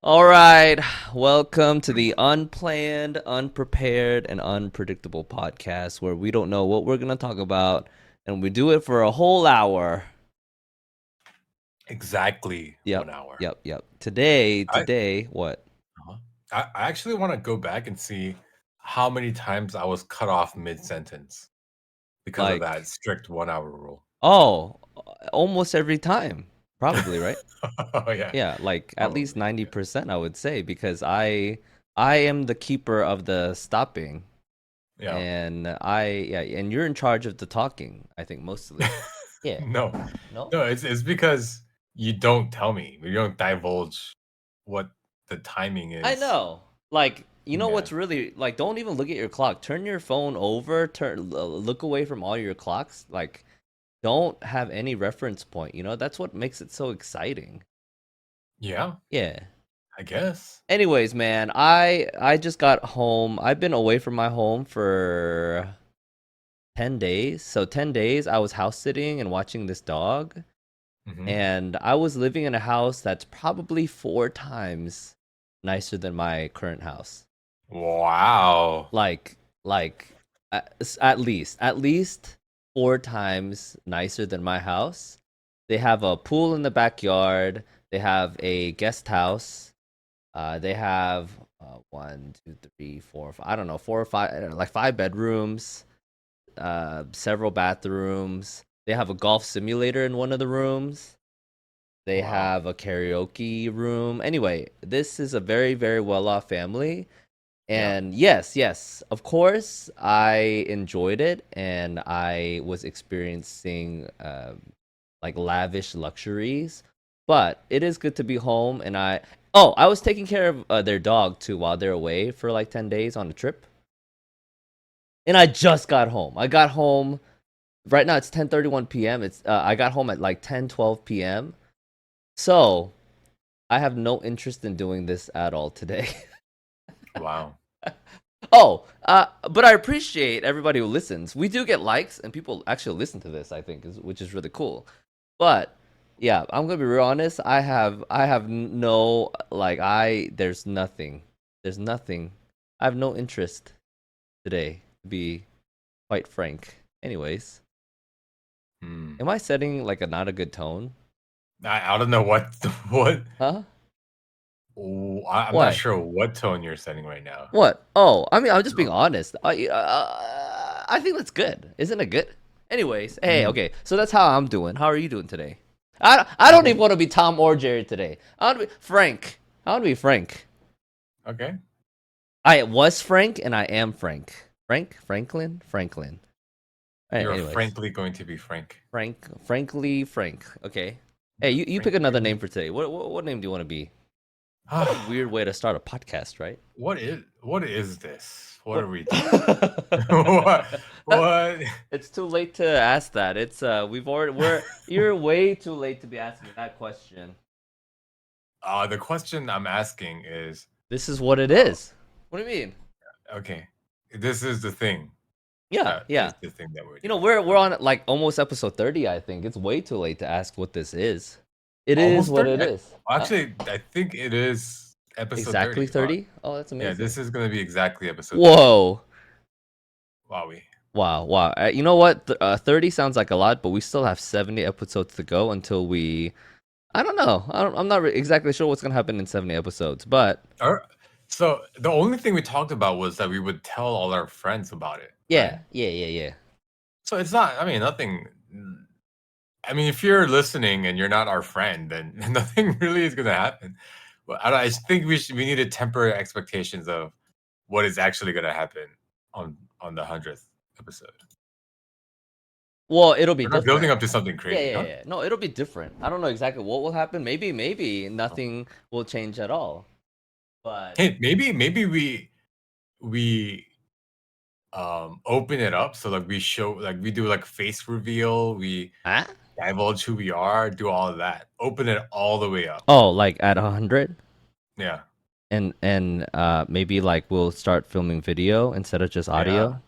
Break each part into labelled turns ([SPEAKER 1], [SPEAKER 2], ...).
[SPEAKER 1] All right, welcome to the unplanned, unprepared, and unpredictable podcast where we don't know what we're going to talk about and we do it for a whole hour.
[SPEAKER 2] Exactly
[SPEAKER 1] Yep,
[SPEAKER 2] 1 hour.
[SPEAKER 1] yep. Today,
[SPEAKER 2] I
[SPEAKER 1] today, what?
[SPEAKER 2] uh-huh. I actually want to go back and see how many times I was cut off mid-sentence because of that
[SPEAKER 1] Like,
[SPEAKER 2] strict 1 hour rule.
[SPEAKER 1] oh, almost every time, probably, right?
[SPEAKER 2] Oh yeah,
[SPEAKER 1] Yeah, like at least
[SPEAKER 2] probably.
[SPEAKER 1] 90%, I would say, because I am the keeper of the stopping
[SPEAKER 2] Yeah.
[SPEAKER 1] and and you're in charge of the talking, I think mostly. Yeah.
[SPEAKER 2] No,
[SPEAKER 1] No?
[SPEAKER 2] no, it's because you don't tell me. You don't divulge what the timing
[SPEAKER 1] I
[SPEAKER 2] is.
[SPEAKER 1] know. Like, you know
[SPEAKER 2] Yeah.
[SPEAKER 1] what's really like? Don't even look at your clock. Turn your phone over. Look away from all your clocks. Like, don't have any reference point. You know that's what makes it so exciting.
[SPEAKER 2] Yeah,
[SPEAKER 1] Yeah.
[SPEAKER 2] I guess.
[SPEAKER 1] Anyways, man, I just got home. I've been away from my home for 10 days. So 10 days, I was house sitting and watching this dog,
[SPEAKER 2] Hmm.
[SPEAKER 1] and I was living in a house that's probably 4 times nicer than my current house.
[SPEAKER 2] Wow.
[SPEAKER 1] like at least 4 times nicer than my house. They have a pool in the backyard. They have a guest house. They have one, two, three, four, five, I don't know, 4 or 5, I don't know, like 5 bedrooms, several bathrooms. They have a golf simulator in one of the rooms. They
[SPEAKER 2] Wow.
[SPEAKER 1] have a karaoke room. Anyway, this is a very, very well off family,
[SPEAKER 2] Yeah.
[SPEAKER 1] and yes, of course, I enjoyed it, and I was experiencing like lavish luxuries. But it is good to be home, and I was taking care of their dog too while they're away for like 10 days on a trip, and I just got home. I got home right now. It's 10:31 p.m. I got home at like 10:12 p.m. So I have no interest in doing this at all today.
[SPEAKER 2] Wow.
[SPEAKER 1] But I appreciate everybody who listens. We do get likes, and people actually listen to this. I think, which is really cool. But yeah, I'm gonna be real honest. I have no like I there's nothing. I have no interest today. To be quite frank. Anyways,
[SPEAKER 2] Hmm.
[SPEAKER 1] am I setting like a not a good tone?
[SPEAKER 2] I don't know what what.
[SPEAKER 1] Huh?
[SPEAKER 2] I'm not
[SPEAKER 1] Why?
[SPEAKER 2] sure what tone you're setting right now.
[SPEAKER 1] What? Oh, I mean, I'm just being
[SPEAKER 2] No.
[SPEAKER 1] honest. I think that's good. Isn't it good? Anyways, hey,
[SPEAKER 2] Mm,
[SPEAKER 1] okay. So that's how I'm doing. How are you doing today? I don't even
[SPEAKER 2] okay.
[SPEAKER 1] want to be Tom or Jerry today. I want to be Frank. I want to be Frank.
[SPEAKER 2] Okay.
[SPEAKER 1] I was Frank and I am Frank. Franklin. All right,
[SPEAKER 2] You're
[SPEAKER 1] anyways,
[SPEAKER 2] frankly going to be frank.
[SPEAKER 1] Frank. Okay. Hey, you pick
[SPEAKER 2] Frankly.
[SPEAKER 1] another name for today. What name do you want to be? What a weird way to start a podcast, right?
[SPEAKER 2] What is this? What
[SPEAKER 1] What?
[SPEAKER 2] are we doing? what what
[SPEAKER 1] It's too late to ask that. It's we've already we're you're way too late to be asking that question.
[SPEAKER 2] the question I'm asking is
[SPEAKER 1] This is what it
[SPEAKER 2] uh,
[SPEAKER 1] is. What do you mean?
[SPEAKER 2] okay. This is the thing
[SPEAKER 1] Yeah,
[SPEAKER 2] that
[SPEAKER 1] yeah.
[SPEAKER 2] is the thing that we're
[SPEAKER 1] You know,
[SPEAKER 2] doing.
[SPEAKER 1] we're
[SPEAKER 2] Okay.
[SPEAKER 1] on like almost episode 30, I think. It's way too late to ask what this is. It is
[SPEAKER 2] Almost
[SPEAKER 1] what
[SPEAKER 2] 30?
[SPEAKER 1] it is.
[SPEAKER 2] Actually, I think it is episode
[SPEAKER 1] Exactly
[SPEAKER 2] 30. Wow.
[SPEAKER 1] 30? Oh, that's
[SPEAKER 2] Yeah,
[SPEAKER 1] amazing.
[SPEAKER 2] this is going to be exactly episode 30.
[SPEAKER 1] Whoa.
[SPEAKER 2] Wowie.
[SPEAKER 1] Wow. You know what? 30 sounds like a lot, but we still have 70 episodes to go until we I don't know. I'm not exactly sure what's going to happen in 70 episodes, but
[SPEAKER 2] Or so the only thing we talked about was that we would tell all our friends about it, right?
[SPEAKER 1] yeah.
[SPEAKER 2] So it's not, I mean, nothing. I mean, if you're listening and you're not our friend, then nothing really is going to happen. But I just think we need to temper expectations of what is actually going to happen on the 100th episode.
[SPEAKER 1] Well, it'll be
[SPEAKER 2] We're not building
[SPEAKER 1] different.
[SPEAKER 2] up to something crazy, huh?
[SPEAKER 1] Yeah. No, it'll be different. I don't know exactly what will happen. Maybe
[SPEAKER 2] Oh.
[SPEAKER 1] nothing will change at all. But
[SPEAKER 2] Hey, maybe we open it up so like we show like we do like face reveal, we
[SPEAKER 1] huh?
[SPEAKER 2] divulge who we are, do all of that. Open it all the way up.
[SPEAKER 1] Oh, like at 100,
[SPEAKER 2] Yeah.
[SPEAKER 1] and maybe like we'll start filming video instead of just
[SPEAKER 2] Yeah.
[SPEAKER 1] audio.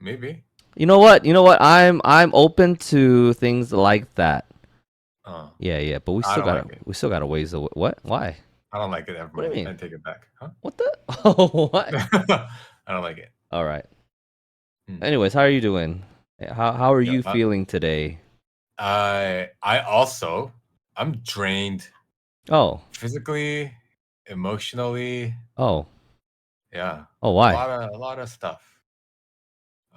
[SPEAKER 2] Maybe.
[SPEAKER 1] You know what? I'm open to things like that.
[SPEAKER 2] Uh
[SPEAKER 1] Yeah, but we
[SPEAKER 2] I
[SPEAKER 1] still
[SPEAKER 2] don't
[SPEAKER 1] got
[SPEAKER 2] like it.
[SPEAKER 1] we still got a ways away. What? Why?
[SPEAKER 2] I don't like it. Never
[SPEAKER 1] What do you
[SPEAKER 2] mind. I
[SPEAKER 1] mean?
[SPEAKER 2] take it back. Huh?
[SPEAKER 1] What the? Oh, what?
[SPEAKER 2] I don't like it.
[SPEAKER 1] All right.
[SPEAKER 2] Hmm.
[SPEAKER 1] Anyways, how are you doing? How are
[SPEAKER 2] Yeah.
[SPEAKER 1] you feeling today?
[SPEAKER 2] I also I'm drained
[SPEAKER 1] Oh,
[SPEAKER 2] physically, emotionally.
[SPEAKER 1] oh,
[SPEAKER 2] Yeah.
[SPEAKER 1] oh.
[SPEAKER 2] A
[SPEAKER 1] Why?
[SPEAKER 2] lot of a lot of stuff.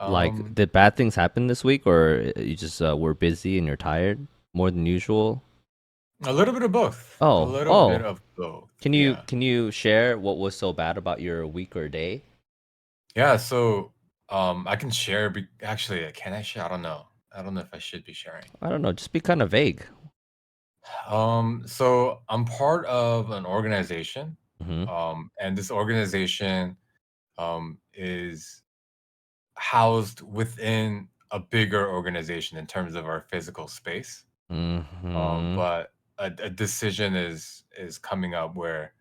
[SPEAKER 1] Like,
[SPEAKER 2] Um,
[SPEAKER 1] did bad things happen this week, or you just were busy and you're tired more than usual?
[SPEAKER 2] a little bit of both. A
[SPEAKER 1] Oh,
[SPEAKER 2] little bit
[SPEAKER 1] oh.
[SPEAKER 2] of both.
[SPEAKER 1] Can you
[SPEAKER 2] Yeah.
[SPEAKER 1] can you share what was so bad about your week or day?
[SPEAKER 2] Yeah, so I can share actually, can I share? I don't know. I don't know if I should be sharing.
[SPEAKER 1] I don't know. Just be kind of vague.
[SPEAKER 2] So I'm part of an organization.
[SPEAKER 1] Mm-hmm.
[SPEAKER 2] And this organization is housed within a bigger organization in terms of our physical space.
[SPEAKER 1] Mm-hmm.
[SPEAKER 2] But a decision is coming up where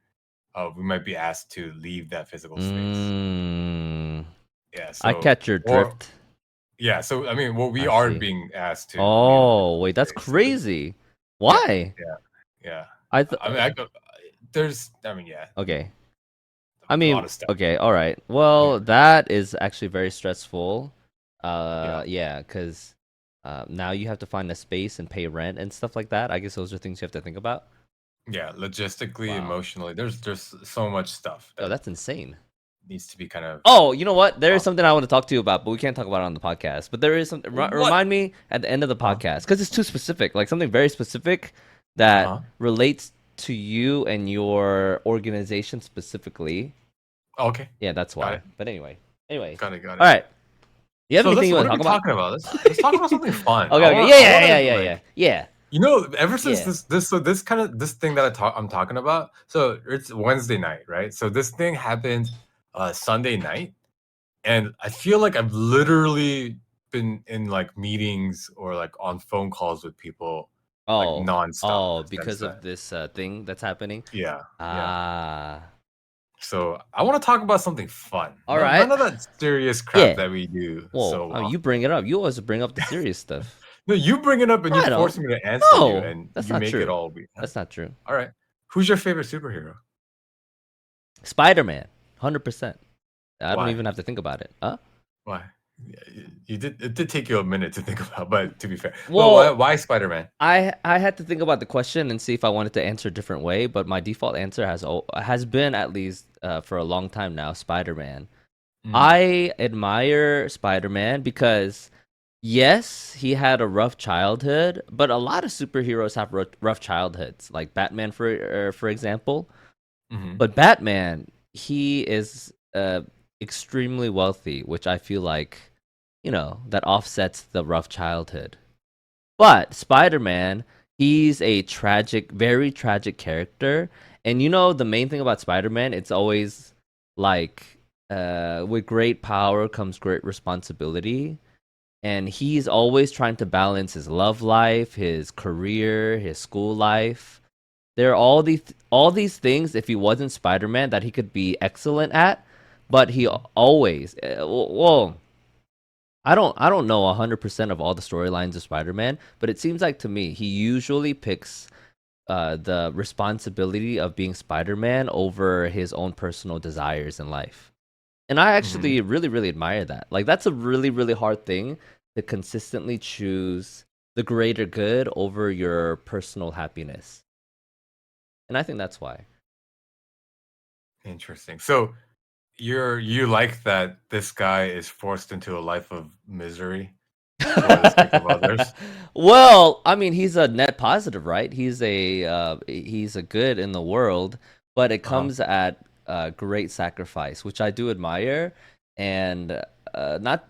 [SPEAKER 2] we might be asked to leave that physical space.
[SPEAKER 1] Mm.
[SPEAKER 2] Yeah,
[SPEAKER 1] I
[SPEAKER 2] so
[SPEAKER 1] catch your
[SPEAKER 2] or
[SPEAKER 1] drift.
[SPEAKER 2] yeah, so I mean, well, we
[SPEAKER 1] I
[SPEAKER 2] are
[SPEAKER 1] see.
[SPEAKER 2] being asked to leave the
[SPEAKER 1] Oh,
[SPEAKER 2] physical
[SPEAKER 1] wait, that's
[SPEAKER 2] space.
[SPEAKER 1] crazy.
[SPEAKER 2] Yeah,
[SPEAKER 1] Why?
[SPEAKER 2] yeah, yeah.
[SPEAKER 1] I th-
[SPEAKER 2] I mean, yeah,
[SPEAKER 1] okay. I
[SPEAKER 2] a lot
[SPEAKER 1] mean,
[SPEAKER 2] of stuff.
[SPEAKER 1] okay, all right.
[SPEAKER 2] Yeah,
[SPEAKER 1] Well, that is actually very stressful.
[SPEAKER 2] yeah,
[SPEAKER 1] Yeah, because now you have to find a space and pay rent and stuff like that. I guess those are things you have to think about.
[SPEAKER 2] yeah. Logistically,
[SPEAKER 1] Wow.
[SPEAKER 2] emotionally, there's so much stuff
[SPEAKER 1] Yo,
[SPEAKER 2] that
[SPEAKER 1] that's insane.
[SPEAKER 2] needs to be kind of
[SPEAKER 1] Oh, you know what? There is
[SPEAKER 2] thought
[SPEAKER 1] something I want to talk to you about, but we can't talk about it on the podcast. But there is something.
[SPEAKER 2] What?
[SPEAKER 1] Remind me at the end of the
[SPEAKER 2] Uh
[SPEAKER 1] podcast because it's too specific. Like something very specific
[SPEAKER 2] huh.
[SPEAKER 1] that relates to you and your organization specifically.
[SPEAKER 2] Okay,
[SPEAKER 1] Yeah, that's
[SPEAKER 2] got
[SPEAKER 1] why.
[SPEAKER 2] it,
[SPEAKER 1] But anyway.
[SPEAKER 2] got it, got
[SPEAKER 1] All
[SPEAKER 2] it.
[SPEAKER 1] right. You have
[SPEAKER 2] So
[SPEAKER 1] anything
[SPEAKER 2] let's.
[SPEAKER 1] you want
[SPEAKER 2] What
[SPEAKER 1] to
[SPEAKER 2] are
[SPEAKER 1] talk
[SPEAKER 2] we
[SPEAKER 1] about?
[SPEAKER 2] talking about? Let's talk about something fun.
[SPEAKER 1] Okay, okay.
[SPEAKER 2] I want to
[SPEAKER 1] Yeah.
[SPEAKER 2] like
[SPEAKER 1] Yeah.
[SPEAKER 2] ever since
[SPEAKER 1] Yeah.
[SPEAKER 2] this kind of this thing that I'm talking about. So it's Wednesday night, right? So this thing happened Sunday night, and I feel like I've literally been in like meetings or like on phone calls with people like
[SPEAKER 1] Oh.
[SPEAKER 2] nonstop
[SPEAKER 1] Oh,
[SPEAKER 2] since
[SPEAKER 1] because of
[SPEAKER 2] then.
[SPEAKER 1] this thing that's happening.
[SPEAKER 2] Yeah, yeah.
[SPEAKER 1] Ah.
[SPEAKER 2] So I want to talk about something fun.
[SPEAKER 1] All right.
[SPEAKER 2] None of that serious crap
[SPEAKER 1] Yeah.
[SPEAKER 2] that we do
[SPEAKER 1] Well,
[SPEAKER 2] so
[SPEAKER 1] I mean, you
[SPEAKER 2] often.
[SPEAKER 1] bring it up. You always bring up the serious stuff.
[SPEAKER 2] No, you bring it up and
[SPEAKER 1] No,
[SPEAKER 2] you
[SPEAKER 1] I
[SPEAKER 2] force
[SPEAKER 1] don't.
[SPEAKER 2] me to answer you,
[SPEAKER 1] No,
[SPEAKER 2] and
[SPEAKER 1] that's
[SPEAKER 2] you
[SPEAKER 1] not
[SPEAKER 2] make it
[SPEAKER 1] true.
[SPEAKER 2] all weird. Huh?
[SPEAKER 1] That's not true.
[SPEAKER 2] All right. Who's your favorite superhero?
[SPEAKER 1] Spider-Man, 100%. I don't
[SPEAKER 2] Why?
[SPEAKER 1] even have to think about it. Huh?
[SPEAKER 2] Why? You did. It did take you a minute to think about, but to be fair, but
[SPEAKER 1] Well,
[SPEAKER 2] why Spider Man?
[SPEAKER 1] I had to think about the question and see if I wanted to answer a different way, but my default answer has been at least for a long time now Spider-Man.
[SPEAKER 2] Mm,
[SPEAKER 1] I admire Spider-Man because yes, he had a rough childhood, but a lot of superheroes have rough childhoods, like Batman for example.
[SPEAKER 2] hmm.
[SPEAKER 1] But Batman, he is extremely wealthy, which I feel like, that offsets the rough childhood. But Spider-Man, he's a tragic, very tragic character. And the main thing about Spider-Man, it's always like with great power comes great responsibility. And he's always trying to balance his love life, his career, his school life. There are all these things if he wasn't Spider-Man that he could be excellent at, but he always well, I don't know 100% of all the storylines of Spider-Man, but it seems like to me he usually picks the responsibility of being Spider-Man over his own personal desires in life. And I
[SPEAKER 2] Hmm.
[SPEAKER 1] actually really, really admire that. Like, that's a really, really hard thing to consistently choose the greater good over your personal happiness. And I think that's why.
[SPEAKER 2] Interesting. So you like that this guy is forced into a life of misery for the sake of others?
[SPEAKER 1] Well, I mean, he's a net positive, right? He's a good in the world, but it
[SPEAKER 2] Uh huh.
[SPEAKER 1] comes at great sacrifice, which I do admire. And not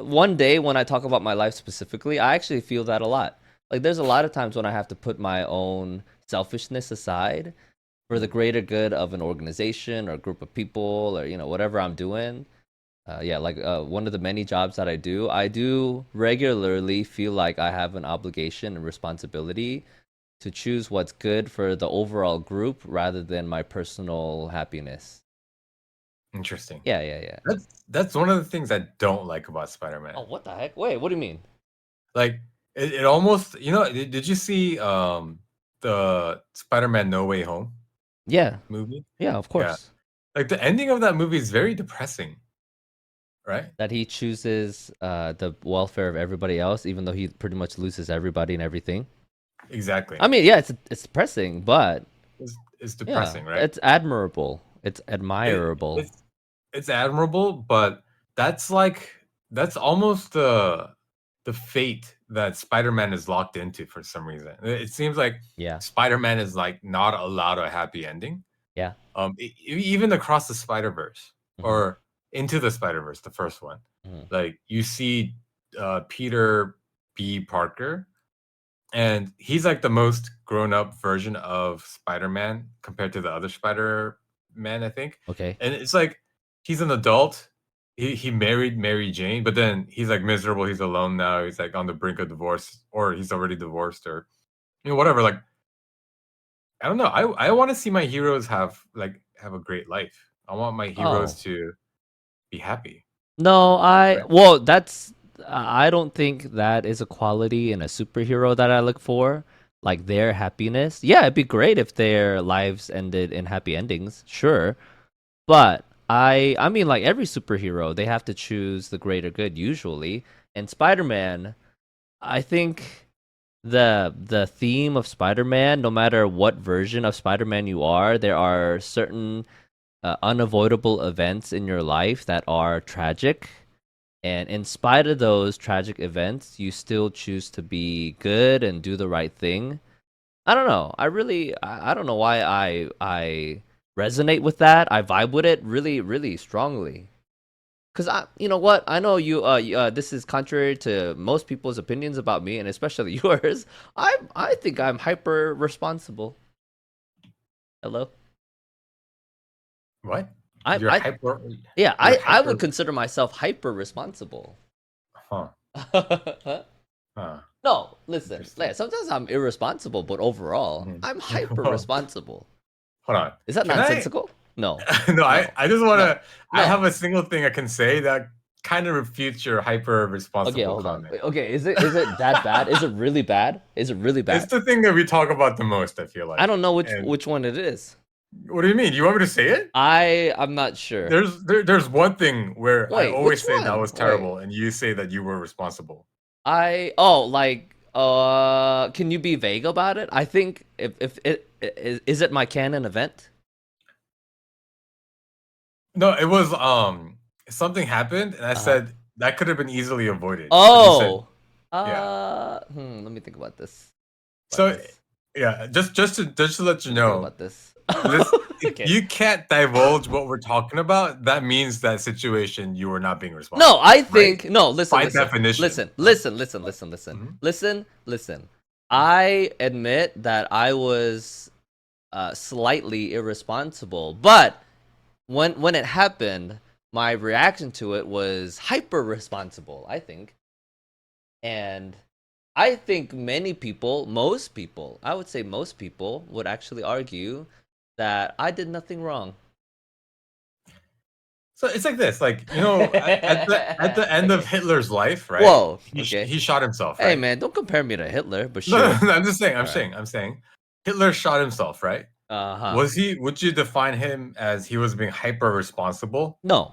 [SPEAKER 1] one day when I talk about my life specifically, I actually feel that a lot. Like, there's a lot of times when I have to put my own selfishness aside for the greater good of an organization or a group of people or whatever I'm doing. Yeah, like one of the many jobs that I do regularly feel like I have an obligation and responsibility to choose what's good for the overall group rather than my personal happiness.
[SPEAKER 2] Interesting.
[SPEAKER 1] Yeah.
[SPEAKER 2] That's one of the things I don't like about Spider
[SPEAKER 1] Oh,
[SPEAKER 2] Man.
[SPEAKER 1] what the heck? Wait, what do you mean?
[SPEAKER 2] Like it almost did you see the Spider Man No Way Home?
[SPEAKER 1] Yeah.
[SPEAKER 2] movie.
[SPEAKER 1] Yeah, of
[SPEAKER 2] Yeah,
[SPEAKER 1] course.
[SPEAKER 2] like the ending of that movie is very depressing, right?
[SPEAKER 1] That he chooses the welfare of everybody else, even though he pretty much loses everybody and everything.
[SPEAKER 2] Exactly.
[SPEAKER 1] I mean, yeah, it's depressing, but
[SPEAKER 2] It's
[SPEAKER 1] yeah,
[SPEAKER 2] depressing, right?
[SPEAKER 1] it's admirable. It's
[SPEAKER 2] It
[SPEAKER 1] admirable.
[SPEAKER 2] it's admirable, but that's like that's almost the fate that Spider-Man is locked into for some reason. It seems like
[SPEAKER 1] Yeah.
[SPEAKER 2] Spider-Man is like not allowed a happy ending.
[SPEAKER 1] Yeah.
[SPEAKER 2] Even across the Spider-Verse
[SPEAKER 1] Hmm.
[SPEAKER 2] or Into the Spider-Verse, the first one,
[SPEAKER 1] Hmm.
[SPEAKER 2] like you see Peter B. Parker, and he's like the most grown-up version of Spider-Man compared to the other Spider-Man, I think.
[SPEAKER 1] Okay.
[SPEAKER 2] And it's like he's an adult. He married Mary Jane, but then he's like miserable. He's alone now. He's like on the brink of divorce, or he's already divorced, or whatever. Like I don't know. I want to see my heroes have a great life. I want my heroes
[SPEAKER 1] Oh.
[SPEAKER 2] to be happy,
[SPEAKER 1] No,
[SPEAKER 2] right?
[SPEAKER 1] well, that's I don't think that is a quality in a superhero that I look for, like their happiness. Yeah, it'd be great if their lives ended in happy endings, sure. But I mean like every superhero, they have to choose the greater good usually. And Spider-Man, I think the theme of Spider-Man, no matter what version of Spider-Man you are, there are certain unavoidable events in your life that are tragic, and in spite of those tragic events, you still choose to be good and do the right thing. I don't know. I don't know why I resonate with that. I vibe with it really, really strongly. Cause you know what? I know this is contrary to most people's opinions about me, and especially yours. I think I'm hyper responsible. Hello.
[SPEAKER 2] What?
[SPEAKER 1] I
[SPEAKER 2] You're
[SPEAKER 1] I
[SPEAKER 2] hyper.
[SPEAKER 1] yeah.
[SPEAKER 2] You're
[SPEAKER 1] I would
[SPEAKER 2] hyper.
[SPEAKER 1] consider myself hyper responsible.
[SPEAKER 2] Huh. Huh.
[SPEAKER 1] No, listen.
[SPEAKER 2] Interesting.
[SPEAKER 1] Sometimes I'm irresponsible, but overall,
[SPEAKER 2] Mhm.
[SPEAKER 1] I'm hyper
[SPEAKER 2] Well,
[SPEAKER 1] responsible.
[SPEAKER 2] hold on.
[SPEAKER 1] Is that
[SPEAKER 2] Can I?
[SPEAKER 1] nonsensical? No,
[SPEAKER 2] No,
[SPEAKER 1] no,
[SPEAKER 2] I just want
[SPEAKER 1] no,
[SPEAKER 2] to. I have
[SPEAKER 1] no.
[SPEAKER 2] a single thing I can say that kind of refutes your hyper
[SPEAKER 1] Okay,
[SPEAKER 2] responsible
[SPEAKER 1] hold on.
[SPEAKER 2] comment.
[SPEAKER 1] Wait, okay, is it that bad? Is it really bad? Is it really
[SPEAKER 2] It's
[SPEAKER 1] bad?
[SPEAKER 2] the thing that we talk about the most, I feel
[SPEAKER 1] I
[SPEAKER 2] like.
[SPEAKER 1] don't know
[SPEAKER 2] And
[SPEAKER 1] which one it is.
[SPEAKER 2] what do you mean? You want me to say it?
[SPEAKER 1] I'm not sure.
[SPEAKER 2] There's one thing where I
[SPEAKER 1] Wait,
[SPEAKER 2] always
[SPEAKER 1] which
[SPEAKER 2] say that
[SPEAKER 1] one?
[SPEAKER 2] was
[SPEAKER 1] Wait,
[SPEAKER 2] terrible, and you say that you were responsible.
[SPEAKER 1] like can you be vague about it? I think if it is it my canon event?
[SPEAKER 2] No, it was something happened, and I
[SPEAKER 1] Uh huh.
[SPEAKER 2] said that could have been easily avoided, but you said
[SPEAKER 1] Oh.
[SPEAKER 2] yeah.
[SPEAKER 1] Let me think about this. About
[SPEAKER 2] So
[SPEAKER 1] this.
[SPEAKER 2] yeah, just to let you
[SPEAKER 1] Let me think
[SPEAKER 2] know,
[SPEAKER 1] about this.
[SPEAKER 2] this if
[SPEAKER 1] Okay.
[SPEAKER 2] you can't divulge what we're talking about, that means that situation you were not being
[SPEAKER 1] No,
[SPEAKER 2] responsible,
[SPEAKER 1] I
[SPEAKER 2] right?
[SPEAKER 1] think no. Listen,
[SPEAKER 2] By
[SPEAKER 1] listen,
[SPEAKER 2] definition,
[SPEAKER 1] listen,
[SPEAKER 2] right?
[SPEAKER 1] listen, listen, listen, listen,
[SPEAKER 2] Mhm.
[SPEAKER 1] listen, listen. I admit that I was slightly irresponsible, but when it happened, my reaction to it was hyper responsible. I think, and I think many people, most people, I would say most people would actually argue that I did nothing wrong.
[SPEAKER 2] So it's like this, like at the end of
[SPEAKER 1] Okay.
[SPEAKER 2] Hitler's life, right?
[SPEAKER 1] Whoa. Okay.
[SPEAKER 2] He shot himself,
[SPEAKER 1] Hey
[SPEAKER 2] right?
[SPEAKER 1] man, don't compare me to Hitler, but
[SPEAKER 2] No, no,
[SPEAKER 1] sure.
[SPEAKER 2] no, I'm just saying,
[SPEAKER 1] All right.
[SPEAKER 2] I'm saying, Hitler shot himself, right?
[SPEAKER 1] Uh huh.
[SPEAKER 2] Was he? Would you define him as he was being hyper responsible?
[SPEAKER 1] No,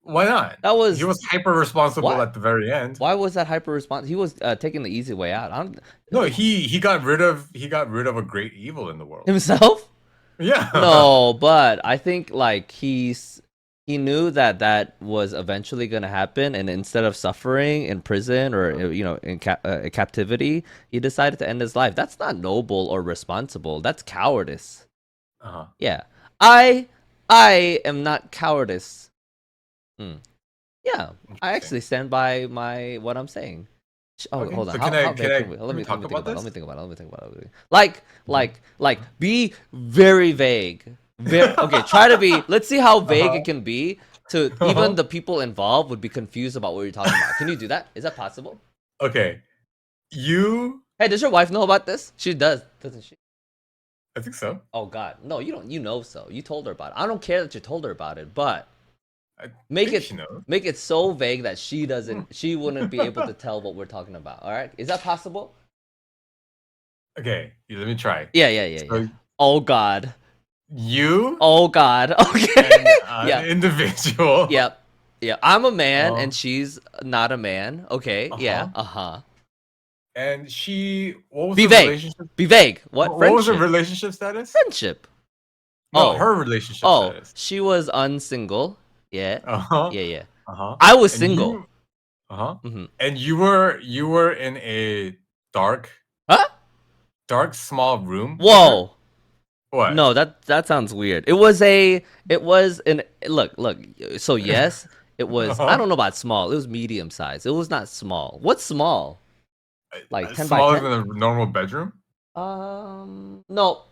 [SPEAKER 2] Why not?
[SPEAKER 1] that
[SPEAKER 2] He
[SPEAKER 1] was
[SPEAKER 2] was hyper responsible
[SPEAKER 1] what?
[SPEAKER 2] at the very end.
[SPEAKER 1] Why was that hyper response? He was taking the easy way out. I don't
[SPEAKER 2] No, he got rid of a great evil in the world.
[SPEAKER 1] himself.
[SPEAKER 2] Yeah.
[SPEAKER 1] No, but I think like he knew that that was eventually going to happen, and instead of suffering in prison or in captivity, he decided to end his life. That's not noble or responsible. That's cowardice.
[SPEAKER 2] Uh-huh.
[SPEAKER 1] Yeah, I I am not cowardice. Hmm. Yeah, I
[SPEAKER 2] Interesting.
[SPEAKER 1] actually stand by my what I'm saying. Oh,
[SPEAKER 2] Okay.
[SPEAKER 1] hold on.
[SPEAKER 2] So
[SPEAKER 1] How
[SPEAKER 2] can
[SPEAKER 1] vague
[SPEAKER 2] I
[SPEAKER 1] can we?
[SPEAKER 2] can we
[SPEAKER 1] Let
[SPEAKER 2] talk
[SPEAKER 1] me think
[SPEAKER 2] about
[SPEAKER 1] about it.
[SPEAKER 2] this?
[SPEAKER 1] Let me think about it. Let me think about it. Like be very vague. Very okay. Try to be. Let's see how vague
[SPEAKER 2] Uh-huh.
[SPEAKER 1] it can be. To even
[SPEAKER 2] Uh-huh.
[SPEAKER 1] the people involved would be confused about what you're talking about. Can you do that? Is that possible?
[SPEAKER 2] Okay. You
[SPEAKER 1] Hey, does your wife know about this? She does, doesn't she?
[SPEAKER 2] I think so.
[SPEAKER 1] Oh God, no, you don't. You know so. You told her about it. I don't care that you told her about it, but
[SPEAKER 2] I
[SPEAKER 1] make
[SPEAKER 2] think
[SPEAKER 1] it
[SPEAKER 2] she knows.
[SPEAKER 1] make it so vague that she
[SPEAKER 2] Hmm.
[SPEAKER 1] doesn't. She wouldn't be able to tell what we're talking about. All right, is that possible?
[SPEAKER 2] Okay, let me try.
[SPEAKER 1] Yeah, yeah, yeah, yeah.
[SPEAKER 2] So
[SPEAKER 1] Oh God.
[SPEAKER 2] you
[SPEAKER 1] Oh God. Okay.
[SPEAKER 2] and an
[SPEAKER 1] Yeah.
[SPEAKER 2] individual.
[SPEAKER 1] Yep. Yeah. I'm a man and
[SPEAKER 2] Um,
[SPEAKER 1] she's not a man. Okay. Yeah.
[SPEAKER 2] uh-huh.
[SPEAKER 1] Uh-huh.
[SPEAKER 2] And she, what was
[SPEAKER 1] Be
[SPEAKER 2] the
[SPEAKER 1] vague.
[SPEAKER 2] relationship?
[SPEAKER 1] Be vague. What?
[SPEAKER 2] What was the
[SPEAKER 1] Friendship.
[SPEAKER 2] relationship status?
[SPEAKER 1] Friendship.
[SPEAKER 2] No,
[SPEAKER 1] Oh.
[SPEAKER 2] her relationship
[SPEAKER 1] Oh.
[SPEAKER 2] status.
[SPEAKER 1] She was unsingle. Yeah.
[SPEAKER 2] Uh-huh.
[SPEAKER 1] Yeah, yeah.
[SPEAKER 2] Uh-huh.
[SPEAKER 1] I was
[SPEAKER 2] And
[SPEAKER 1] single.
[SPEAKER 2] you, uh-huh.
[SPEAKER 1] Mm-hmm.
[SPEAKER 2] And you were in a dark,
[SPEAKER 1] Huh?
[SPEAKER 2] dark small room with her?
[SPEAKER 1] Whoa.
[SPEAKER 2] What?
[SPEAKER 1] No, that sounds weird. It was an look. So yes, it was I
[SPEAKER 2] Uh-huh.
[SPEAKER 1] don't know about small. It was medium size. It was not small. What's small? Like 10 by
[SPEAKER 2] Smaller
[SPEAKER 1] 10?
[SPEAKER 2] than a normal bedroom?
[SPEAKER 1] No.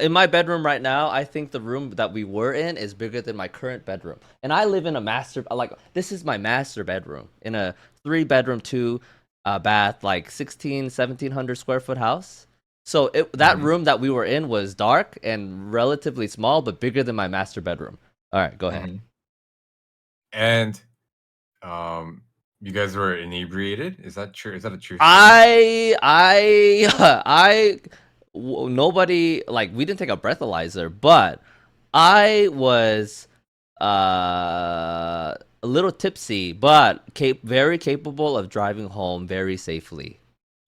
[SPEAKER 1] In my bedroom right now, I think the room that we were in is bigger than my current bedroom. And I live in a master like this is my master bedroom in a 3 bedroom, 2 bath like 1700 square foot house. So that
[SPEAKER 2] Mm-hmm.
[SPEAKER 1] room that we were in was dark and relatively small but bigger than my master bedroom. All right, go ahead.
[SPEAKER 2] Mm-hmm. And um, you guys were inebriated? Is that true? Is that a true statement?
[SPEAKER 1] Nobody like we didn't take a breathalyzer, but I was a little tipsy, but very capable of driving home very safely.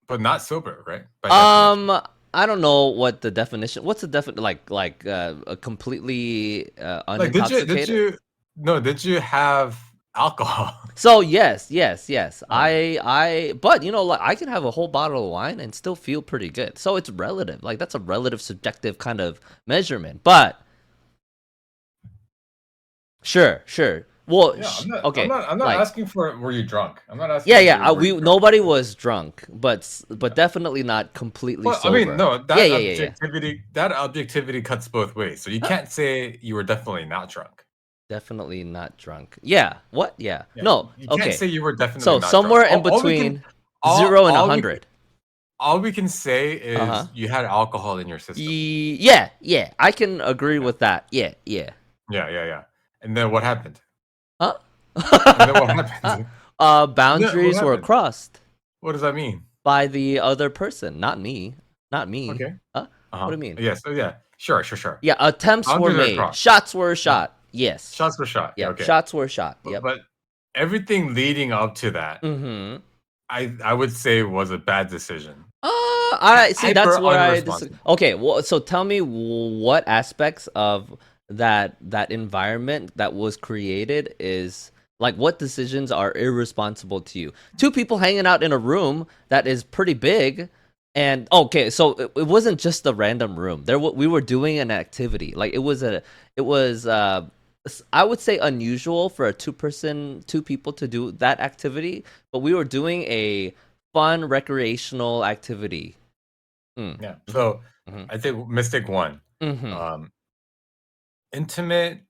[SPEAKER 2] But not sober, right? By definition.
[SPEAKER 1] I don't know what the definition. What's the a completely
[SPEAKER 2] Like, did
[SPEAKER 1] unintoxicated?
[SPEAKER 2] you, no, did you have alcohol?
[SPEAKER 1] So yes.
[SPEAKER 2] Uh,
[SPEAKER 1] But you know, like I can have a whole bottle of wine and still feel pretty good. So it's relative. Like that's a relative, subjective kind of measurement. But sure. Well,
[SPEAKER 2] yeah,
[SPEAKER 1] okay.
[SPEAKER 2] I'm not
[SPEAKER 1] Like
[SPEAKER 2] asking for were you drunk? I'm not
[SPEAKER 1] yeah,
[SPEAKER 2] asking
[SPEAKER 1] yeah.
[SPEAKER 2] were you
[SPEAKER 1] We
[SPEAKER 2] drunk?
[SPEAKER 1] nobody was drunk, but
[SPEAKER 2] Yeah.
[SPEAKER 1] definitely not completely
[SPEAKER 2] Well, I mean,
[SPEAKER 1] sober.
[SPEAKER 2] no,
[SPEAKER 1] Yeah.
[SPEAKER 2] that objectivity cuts both ways. So you
[SPEAKER 1] Huh?
[SPEAKER 2] can't say you were definitely not drunk.
[SPEAKER 1] Definitely not drunk. Yeah. What? Yeah.
[SPEAKER 2] Yeah,
[SPEAKER 1] No.
[SPEAKER 2] you can't
[SPEAKER 1] Okay.
[SPEAKER 2] say you were definitely
[SPEAKER 1] So
[SPEAKER 2] not drunk.
[SPEAKER 1] somewhere in between 0 and 100.
[SPEAKER 2] All we can say
[SPEAKER 1] Uh huh.
[SPEAKER 2] is you had alcohol in your system.
[SPEAKER 1] Yeah. I can agree
[SPEAKER 2] Yeah,
[SPEAKER 1] with that. Yeah.
[SPEAKER 2] yeah. And then what happened?
[SPEAKER 1] Huh?
[SPEAKER 2] And then what happened? What
[SPEAKER 1] Boundaries were
[SPEAKER 2] happened?
[SPEAKER 1] crossed
[SPEAKER 2] What does that mean?
[SPEAKER 1] by the other person, not me. Not me.
[SPEAKER 2] Okay.
[SPEAKER 1] Huh? What do
[SPEAKER 2] Uh-huh.
[SPEAKER 1] you mean?
[SPEAKER 2] Yeah, so yeah. Sure.
[SPEAKER 1] Yeah, attempts were
[SPEAKER 2] Boundaries are
[SPEAKER 1] made.
[SPEAKER 2] crossed.
[SPEAKER 1] Shots were
[SPEAKER 2] Yeah.
[SPEAKER 1] shot. Yes.
[SPEAKER 2] Shots were shot. Yeah,
[SPEAKER 1] Yep.
[SPEAKER 2] okay.
[SPEAKER 1] Shots were shot. Yep.
[SPEAKER 2] But everything leading up to that,
[SPEAKER 1] Mm-hmm.
[SPEAKER 2] I would say was a bad decision.
[SPEAKER 1] I see. That's
[SPEAKER 2] Hyper
[SPEAKER 1] where I disagree.
[SPEAKER 2] unresponsive.
[SPEAKER 1] Okay, well, so tell me what aspects of that environment that was created is like what decisions are irresponsible to you? Two people hanging out in a room that is pretty big, and okay, so it wasn't just a random room. We were doing an activity. Like it was I would say unusual for a two people to do that activity, but we were doing a fun recreational activity. Mm.
[SPEAKER 2] Yeah.
[SPEAKER 1] Mhm.
[SPEAKER 2] So
[SPEAKER 1] Mhm.
[SPEAKER 2] I think mistake one.
[SPEAKER 1] Mhm.
[SPEAKER 2] Um intimate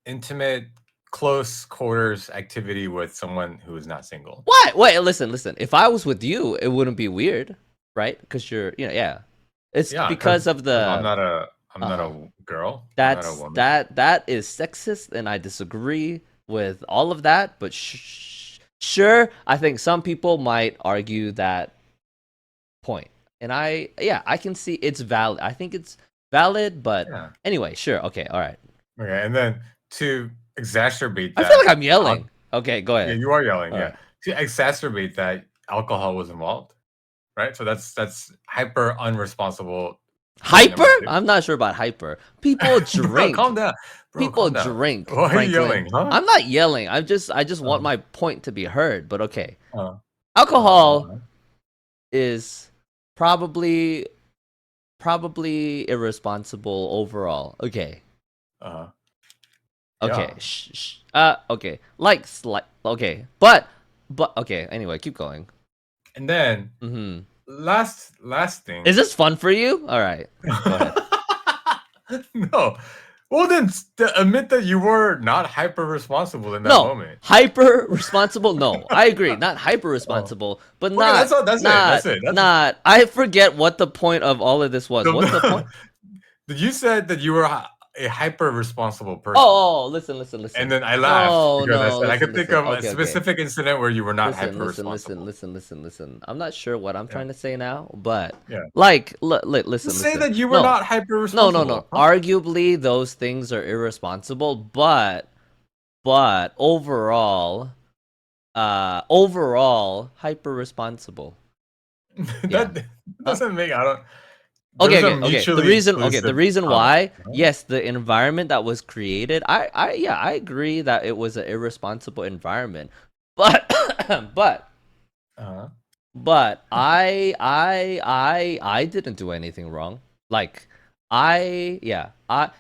[SPEAKER 2] intimate close quarters activity with someone who is not single.
[SPEAKER 1] What? Wait, listen. If I was with you, it wouldn't be weird, right? Because yeah. It's
[SPEAKER 2] Yeah,
[SPEAKER 1] because of
[SPEAKER 2] because
[SPEAKER 1] the
[SPEAKER 2] I'm not
[SPEAKER 1] uh-huh.
[SPEAKER 2] a girl. I'm not a
[SPEAKER 1] That's
[SPEAKER 2] woman.
[SPEAKER 1] that is sexist, and I disagree with all of that. But sure, I think some people might argue that point, and I can see it's valid. I think it's valid, but
[SPEAKER 2] Yeah.
[SPEAKER 1] anyway, sure, okay, all right.
[SPEAKER 2] Okay, and then to exacerbate
[SPEAKER 1] I feel like
[SPEAKER 2] that,
[SPEAKER 1] I'm yelling. Okay, go
[SPEAKER 2] yeah,
[SPEAKER 1] ahead.
[SPEAKER 2] you are yelling.
[SPEAKER 1] All
[SPEAKER 2] Yeah,
[SPEAKER 1] right.
[SPEAKER 2] to exacerbate that, alcohol was involved, right? So that's hyper unresponsible point
[SPEAKER 1] Hyper?
[SPEAKER 2] number two.
[SPEAKER 1] I'm not sure about hyper. People
[SPEAKER 2] Bro, calm
[SPEAKER 1] drink.
[SPEAKER 2] down, bro.
[SPEAKER 1] People
[SPEAKER 2] Calm down.
[SPEAKER 1] drink,
[SPEAKER 2] Why are you
[SPEAKER 1] Franklin.
[SPEAKER 2] yelling, huh?
[SPEAKER 1] I'm not yelling. I just want
[SPEAKER 2] Uh,
[SPEAKER 1] my point to be heard, but okay.
[SPEAKER 2] uh,
[SPEAKER 1] Alcohol
[SPEAKER 2] uh,
[SPEAKER 1] is probably probably irresponsible overall. Okay.
[SPEAKER 2] uh,
[SPEAKER 1] Okay.
[SPEAKER 2] yeah.
[SPEAKER 1] Okay. Like slight okay. But okay, anyway, keep going.
[SPEAKER 2] And then
[SPEAKER 1] Mhm.
[SPEAKER 2] last thing.
[SPEAKER 1] Is this fun for you? All right. Go ahead.
[SPEAKER 2] No. Well, then admit that you were not hyper responsible in that
[SPEAKER 1] No,
[SPEAKER 2] moment.
[SPEAKER 1] hyper responsible. No, I agree. Not hyper
[SPEAKER 2] Oh,
[SPEAKER 1] responsible, but
[SPEAKER 2] okay. That's
[SPEAKER 1] not
[SPEAKER 2] all. That's it. That's it. That's
[SPEAKER 1] not. I forget what the point of all of this was. What's the point?
[SPEAKER 2] you said that you were a hyper responsible person.
[SPEAKER 1] Oh, listen, listen,
[SPEAKER 2] And
[SPEAKER 1] listen.
[SPEAKER 2] then I laughed
[SPEAKER 1] No,
[SPEAKER 2] because I
[SPEAKER 1] no,
[SPEAKER 2] said I
[SPEAKER 1] listen,
[SPEAKER 2] could think
[SPEAKER 1] listen.
[SPEAKER 2] of a
[SPEAKER 1] Okay, okay.
[SPEAKER 2] specific incident where you were not
[SPEAKER 1] Listen,
[SPEAKER 2] hyper
[SPEAKER 1] listen, listen,
[SPEAKER 2] responsible.
[SPEAKER 1] listen, listen, listen. I'm not sure what I'm
[SPEAKER 2] Yeah.
[SPEAKER 1] trying to say now, but
[SPEAKER 2] Yeah.
[SPEAKER 1] listen,
[SPEAKER 2] Just say
[SPEAKER 1] listen.
[SPEAKER 2] that you were
[SPEAKER 1] No,
[SPEAKER 2] not hyper
[SPEAKER 1] no, no, no.
[SPEAKER 2] responsible. Huh?
[SPEAKER 1] Arguably, those things are irresponsible, but overall, hyper responsible. Yeah.
[SPEAKER 2] That
[SPEAKER 1] Huh?
[SPEAKER 2] doesn't make I don't
[SPEAKER 1] Okay,
[SPEAKER 2] those are
[SPEAKER 1] okay, okay.
[SPEAKER 2] mutually
[SPEAKER 1] The
[SPEAKER 2] exclusive
[SPEAKER 1] reason
[SPEAKER 2] comments.
[SPEAKER 1] why, yes, the environment that was created, yeah, I agree that it was an irresponsible environment, but, but,
[SPEAKER 2] Uh-huh.
[SPEAKER 1] but I didn't do anything wrong. Like, I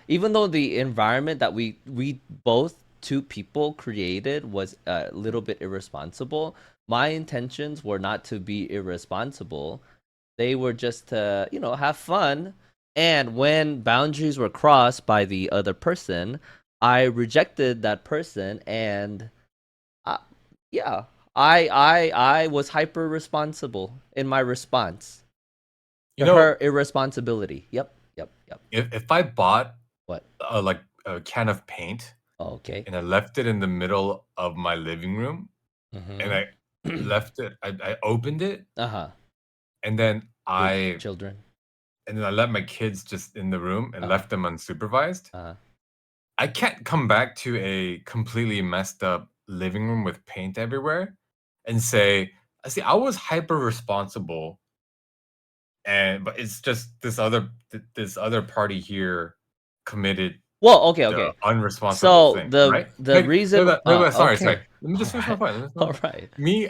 [SPEAKER 1] even though the environment that we both two people created was a little bit irresponsible, my intentions were not to be irresponsible. They were just to, have fun. And when boundaries were crossed by the other person, I rejected that person, and uh, yeah, I was hyper responsible in my response
[SPEAKER 2] You
[SPEAKER 1] to her
[SPEAKER 2] know,
[SPEAKER 1] irresponsibility. Yep, yep, yep.
[SPEAKER 2] if I bought
[SPEAKER 1] What?
[SPEAKER 2] like a can of paint
[SPEAKER 1] Okay.
[SPEAKER 2] and I left it in the middle of my living room and I
[SPEAKER 1] Mm-hmm.
[SPEAKER 2] left it, I opened it
[SPEAKER 1] Uh-huh.
[SPEAKER 2] and then
[SPEAKER 1] Your
[SPEAKER 2] I
[SPEAKER 1] children.
[SPEAKER 2] and then I let my kids just in the room and
[SPEAKER 1] Uh-huh.
[SPEAKER 2] left them unsupervised.
[SPEAKER 1] Uh-huh.
[SPEAKER 2] I can't come back to a completely messed up living room with paint everywhere and say, I see, I was hyper responsible, and but it's just this other party here committed
[SPEAKER 1] Well, okay,
[SPEAKER 2] the
[SPEAKER 1] okay.
[SPEAKER 2] unresponsible
[SPEAKER 1] So
[SPEAKER 2] thing,
[SPEAKER 1] the
[SPEAKER 2] right?
[SPEAKER 1] the
[SPEAKER 2] Like,
[SPEAKER 1] reason
[SPEAKER 2] sorry, sorry.
[SPEAKER 1] okay.
[SPEAKER 2] Let me
[SPEAKER 1] All
[SPEAKER 2] just finish my
[SPEAKER 1] right.
[SPEAKER 2] point. Let me finish my
[SPEAKER 1] All
[SPEAKER 2] point.
[SPEAKER 1] right.
[SPEAKER 2] Me,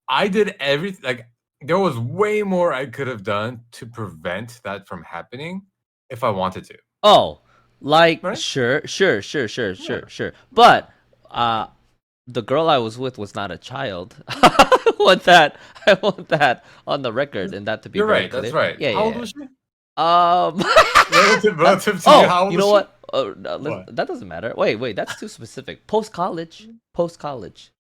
[SPEAKER 2] I did everything. Like, there was way more I could have done to prevent that from happening if I wanted to,
[SPEAKER 1] Oh, like
[SPEAKER 2] right?
[SPEAKER 1] sure, sure, sure, sure, sure,
[SPEAKER 2] Yeah,
[SPEAKER 1] sure.
[SPEAKER 2] yeah.
[SPEAKER 1] But the girl I was with was not a child. I want that on the record and that to be
[SPEAKER 2] You're
[SPEAKER 1] very
[SPEAKER 2] right. That's
[SPEAKER 1] clear.
[SPEAKER 2] right.
[SPEAKER 1] Yeah,
[SPEAKER 2] How old
[SPEAKER 1] yeah.
[SPEAKER 2] was she?
[SPEAKER 1] Um
[SPEAKER 2] Relative to you,
[SPEAKER 1] Oh,
[SPEAKER 2] how old
[SPEAKER 1] you
[SPEAKER 2] was
[SPEAKER 1] know
[SPEAKER 2] she?
[SPEAKER 1] what?
[SPEAKER 2] What?
[SPEAKER 1] That doesn't matter. Wait, wait, that's too specific. Post college. Post college.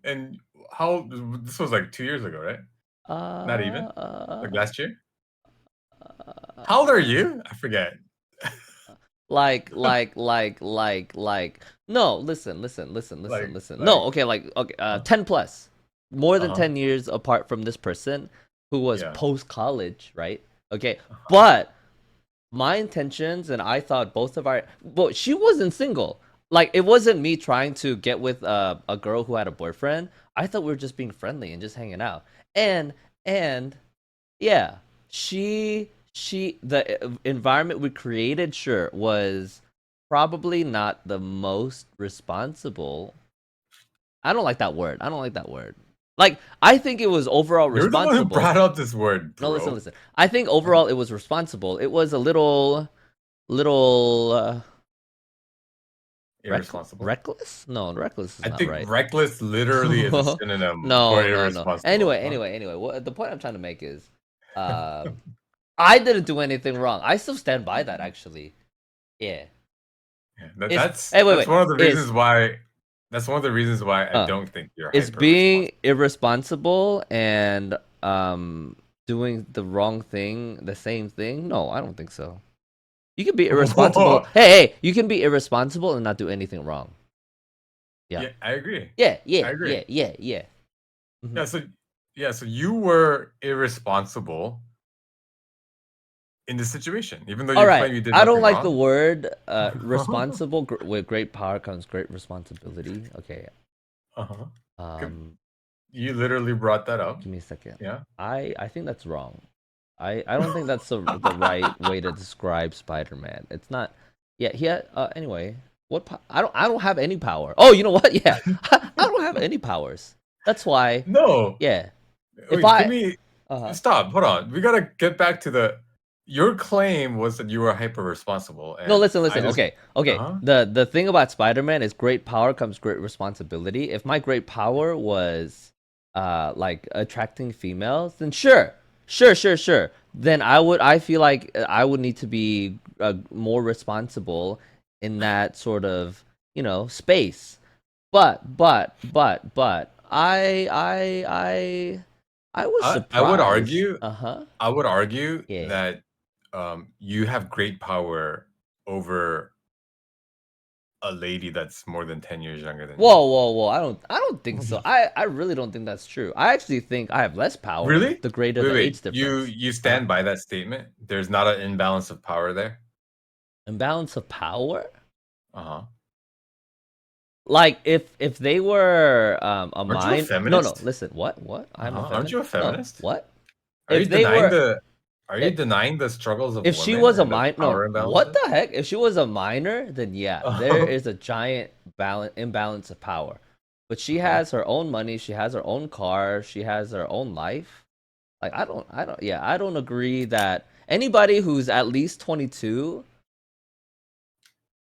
[SPEAKER 2] And how old, this was like 2 years ago, right? Not even? Like
[SPEAKER 1] Uh,
[SPEAKER 2] last year? How old are you? I forget.
[SPEAKER 1] like no, listen,
[SPEAKER 2] Like,
[SPEAKER 1] listen, no,
[SPEAKER 2] like,
[SPEAKER 1] okay, like okay,
[SPEAKER 2] huh?
[SPEAKER 1] 10 plus, more than
[SPEAKER 2] Uh-huh.
[SPEAKER 1] 10 years apart from this person who was
[SPEAKER 2] Yeah.
[SPEAKER 1] post college, right? Okay,
[SPEAKER 2] Uh-huh.
[SPEAKER 1] but my intentions, and I thought both of our, well, she wasn't single. Like, it wasn't me trying to get with a girl who had a boyfriend. I thought we were just being friendly and just hanging out. And yeah, the environment we created, sure, was probably not the most responsible. I don't like that word. I don't like that word. Like, I think it was overall
[SPEAKER 2] You're the one who
[SPEAKER 1] responsible.
[SPEAKER 2] brought up this word,
[SPEAKER 1] No, listen,
[SPEAKER 2] bro.
[SPEAKER 1] listen. I think overall it was responsible. It was a little
[SPEAKER 2] Irresponsible.
[SPEAKER 1] reckless. No, reckless is
[SPEAKER 2] I
[SPEAKER 1] not
[SPEAKER 2] think
[SPEAKER 1] right.
[SPEAKER 2] reckless literally is a
[SPEAKER 1] No,
[SPEAKER 2] synonym for
[SPEAKER 1] no, no.
[SPEAKER 2] irresponsible.
[SPEAKER 1] Anyway,
[SPEAKER 2] Huh?
[SPEAKER 1] anyway, anyway. What the point I'm trying to make is, um, I didn't do anything wrong. I still stand by that. Actually, yeah.
[SPEAKER 2] Yeah,
[SPEAKER 1] Is hey, wait,
[SPEAKER 2] that's
[SPEAKER 1] wait.
[SPEAKER 2] one of the reasons why that's one of the reasons why I
[SPEAKER 1] Uh
[SPEAKER 2] don't think you're
[SPEAKER 1] is
[SPEAKER 2] hyper
[SPEAKER 1] being
[SPEAKER 2] responsible.
[SPEAKER 1] irresponsible and doing the wrong thing the same thing? No, I don't think so. You can be irresponsible. Hey, hey, you can be irresponsible and not do anything wrong. Yeah.
[SPEAKER 2] Yeah, I agree.
[SPEAKER 1] Yeah, yeah,
[SPEAKER 2] I agree.
[SPEAKER 1] yeah, yeah, yeah. Hmm.
[SPEAKER 2] Yeah, so you were irresponsible in this situation, even though
[SPEAKER 1] All
[SPEAKER 2] you
[SPEAKER 1] right.
[SPEAKER 2] claim you did
[SPEAKER 1] I don't
[SPEAKER 2] nothing
[SPEAKER 1] like the
[SPEAKER 2] wrong.
[SPEAKER 1] word responsible. With great power comes great responsibility. Okay.
[SPEAKER 2] Uh-huh. Good.
[SPEAKER 1] Um,
[SPEAKER 2] You literally brought that up.
[SPEAKER 1] give me a second.
[SPEAKER 2] Yeah.
[SPEAKER 1] I think that's wrong. I don't think that's the right way to describe Spider-Man. It's not. Yeah. Anyway, I don't have any power. Oh, you know what? Yeah. I don't have any powers. That's why.
[SPEAKER 2] No.
[SPEAKER 1] Yeah. If
[SPEAKER 2] Wait, give
[SPEAKER 1] I.
[SPEAKER 2] me
[SPEAKER 1] Uh-huh.
[SPEAKER 2] stop. Hold on. We gotta get back to the your claim was that you were hyper responsible,
[SPEAKER 1] No,
[SPEAKER 2] and
[SPEAKER 1] listen,
[SPEAKER 2] I
[SPEAKER 1] listen.
[SPEAKER 2] just
[SPEAKER 1] Okay, okay.
[SPEAKER 2] uh-huh.
[SPEAKER 1] The thing about Spider-Man is great power comes great responsibility. If my great power was like attracting females, then sure. Sure, sure, sure. Then I feel like I would need to be more responsible in that sort of, space. But I was
[SPEAKER 2] I would
[SPEAKER 1] surprised.
[SPEAKER 2] argue
[SPEAKER 1] Uh-huh.
[SPEAKER 2] I would argue
[SPEAKER 1] Yeah.
[SPEAKER 2] that you have great power over a lady that's more than 10 years younger than you.
[SPEAKER 1] Whoa, whoa, whoa! I don't think so. I really don't think that's true. I actually think I have less power
[SPEAKER 2] Really?
[SPEAKER 1] the greater
[SPEAKER 2] Wait,
[SPEAKER 1] the
[SPEAKER 2] wait.
[SPEAKER 1] age
[SPEAKER 2] You
[SPEAKER 1] difference.
[SPEAKER 2] you
[SPEAKER 1] Huh?
[SPEAKER 2] stand by that statement? There's not an imbalance of power there?
[SPEAKER 1] Imbalance of power?
[SPEAKER 2] Uh-huh.
[SPEAKER 1] Like if they were a
[SPEAKER 2] Aren't you a
[SPEAKER 1] mind. No, no.
[SPEAKER 2] feminist?
[SPEAKER 1] Listen. What? I'm a
[SPEAKER 2] Aren't
[SPEAKER 1] feminist.
[SPEAKER 2] you a
[SPEAKER 1] No.
[SPEAKER 2] feminist?
[SPEAKER 1] What?
[SPEAKER 2] Are you
[SPEAKER 1] If they
[SPEAKER 2] denying
[SPEAKER 1] were
[SPEAKER 2] the are you
[SPEAKER 1] i-
[SPEAKER 2] denying the struggles of
[SPEAKER 1] if she
[SPEAKER 2] women
[SPEAKER 1] was a
[SPEAKER 2] and the
[SPEAKER 1] minor, no.
[SPEAKER 2] power
[SPEAKER 1] What
[SPEAKER 2] imbalances?
[SPEAKER 1] the heck? If she was a minor, then yeah, there
[SPEAKER 2] Oh,
[SPEAKER 1] is a giant imbalance of power. But she
[SPEAKER 2] uh-huh.
[SPEAKER 1] has her own money. She has her own car. She has her own life. Like yeah, I don't agree that anybody who's at least 22,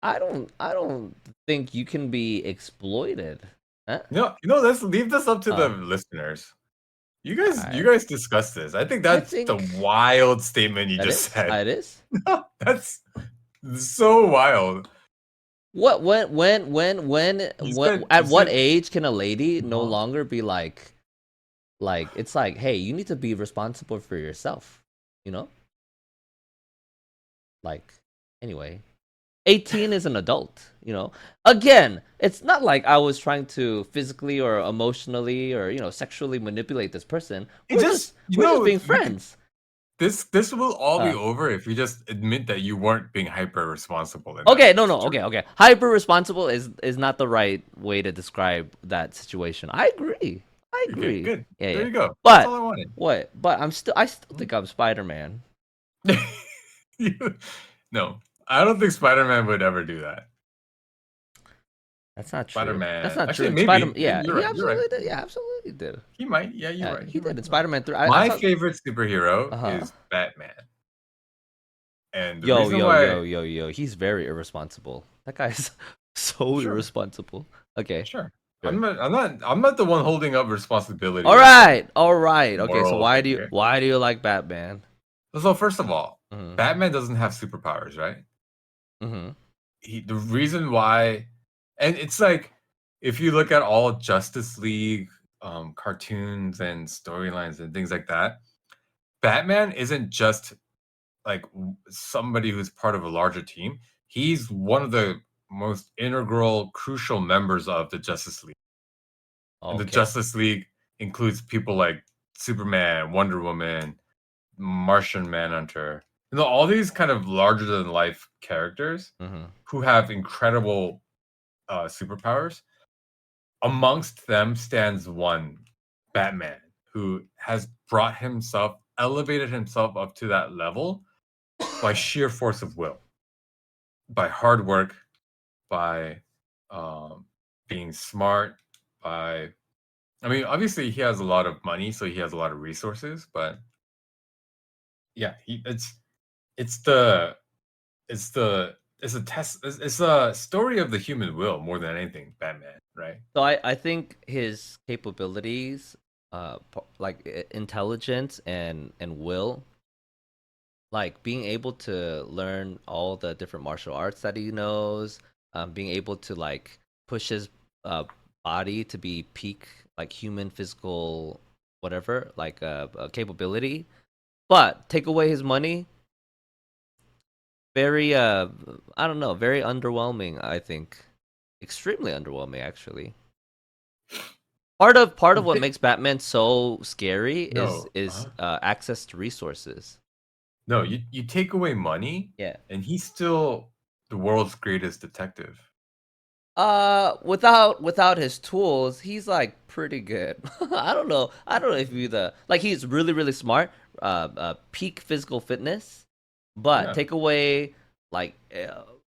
[SPEAKER 1] I don't think you can be exploited. Huh?
[SPEAKER 2] Let's leave this up to the
[SPEAKER 1] Huh.
[SPEAKER 2] listeners. You
[SPEAKER 1] All
[SPEAKER 2] guys you
[SPEAKER 1] right.
[SPEAKER 2] guys discuss this. I think
[SPEAKER 1] I
[SPEAKER 2] that's the
[SPEAKER 1] think
[SPEAKER 2] wild statement you
[SPEAKER 1] that
[SPEAKER 2] just
[SPEAKER 1] is.
[SPEAKER 2] said.
[SPEAKER 1] It is.
[SPEAKER 2] That's so wild.
[SPEAKER 1] What when
[SPEAKER 2] You
[SPEAKER 1] at what
[SPEAKER 2] said
[SPEAKER 1] age can a lady no
[SPEAKER 2] uh-huh.
[SPEAKER 1] longer be like it's like, hey, you need to be responsible for yourself, you know? Like anyway, 18 is an adult, you know. Again, it's not like I was trying to physically or emotionally or, sexually manipulate this person.
[SPEAKER 2] It just
[SPEAKER 1] We're just being friends.
[SPEAKER 2] this will all be
[SPEAKER 1] Uh
[SPEAKER 2] over if you just admit that you weren't being hyper responsible in that
[SPEAKER 1] Okay, no, no, okay,
[SPEAKER 2] situation.
[SPEAKER 1] okay. Hyper responsible is not the right way to describe that situation. I agree. I
[SPEAKER 2] Okay,
[SPEAKER 1] agree.
[SPEAKER 2] good.
[SPEAKER 1] Yeah,
[SPEAKER 2] There
[SPEAKER 1] yeah.
[SPEAKER 2] you go. That's all
[SPEAKER 1] But
[SPEAKER 2] I wanted.
[SPEAKER 1] what? But I still think I'm Spider-Man.
[SPEAKER 2] You- no, I don't think Spider-Man would ever do that.
[SPEAKER 1] That's not true. That's
[SPEAKER 2] Spider-Man,
[SPEAKER 1] not
[SPEAKER 2] actually,
[SPEAKER 1] true. Spider,
[SPEAKER 2] maybe
[SPEAKER 1] yeah,
[SPEAKER 2] you're
[SPEAKER 1] he
[SPEAKER 2] right. You're right.
[SPEAKER 1] absolutely did. Yeah, absolutely did.
[SPEAKER 2] He might. Yeah, you're
[SPEAKER 1] Yeah,
[SPEAKER 2] right.
[SPEAKER 1] he
[SPEAKER 2] You're right.
[SPEAKER 1] did in
[SPEAKER 2] You're right.
[SPEAKER 1] Spider-Man 3. I
[SPEAKER 2] My
[SPEAKER 1] saw.
[SPEAKER 2] favorite superhero
[SPEAKER 1] Uh huh.
[SPEAKER 2] is Batman, and the
[SPEAKER 1] Yo,
[SPEAKER 2] reason
[SPEAKER 1] yo,
[SPEAKER 2] why,
[SPEAKER 1] yo, yo, yo. He's very irresponsible. That guy's so
[SPEAKER 2] sure,
[SPEAKER 1] irresponsible. Okay,
[SPEAKER 2] sure,
[SPEAKER 1] sure.
[SPEAKER 2] I'm not the one holding up
[SPEAKER 1] All
[SPEAKER 2] responsibilities and
[SPEAKER 1] right, all right. Okay, so
[SPEAKER 2] moral
[SPEAKER 1] why
[SPEAKER 2] thing
[SPEAKER 1] do you
[SPEAKER 2] here.
[SPEAKER 1] why do you like Batman?
[SPEAKER 2] So first of all,
[SPEAKER 1] Mm-hmm.
[SPEAKER 2] Batman doesn't have superpowers, right?
[SPEAKER 1] Mm-hmm.
[SPEAKER 2] The reason why, and it's like if you look at all Justice League cartoons and storylines and things like that, Batman isn't just like somebody who's part of a larger team. He's one of the most integral, crucial members of the Justice League. And the
[SPEAKER 1] Okay.
[SPEAKER 2] Justice League includes people like Superman, Wonder Woman, Martian Manhunter. All these kind of larger than life characters
[SPEAKER 1] Mm-hmm.
[SPEAKER 2] who have incredible superpowers. Amongst them stands one, Batman, who has elevated himself up to that level by sheer force of will, by hard work, by um, being smart, by I mean, obviously he has a lot of money, so he has a lot of resources, but yeah, it's the it's the it's a story of the human will more than anything, Batman, right?
[SPEAKER 1] So I think his capabilities, like intelligence and will, like being able to learn all the different martial arts that he knows, being able to like push his uh body to be peak like human physical whatever like capability, but take away his money, very I don't know, very underwhelming. I think extremely underwhelming actually. Part of what makes Batman so scary is
[SPEAKER 2] No,
[SPEAKER 1] is access to resources.
[SPEAKER 2] no, you take away money,
[SPEAKER 1] Yeah.
[SPEAKER 2] and he's still the world's greatest detective.
[SPEAKER 1] Without his tools, he's like pretty good. I don't know if you the like he's really really smart. Peak physical fitness, but
[SPEAKER 2] Yeah,
[SPEAKER 1] take away like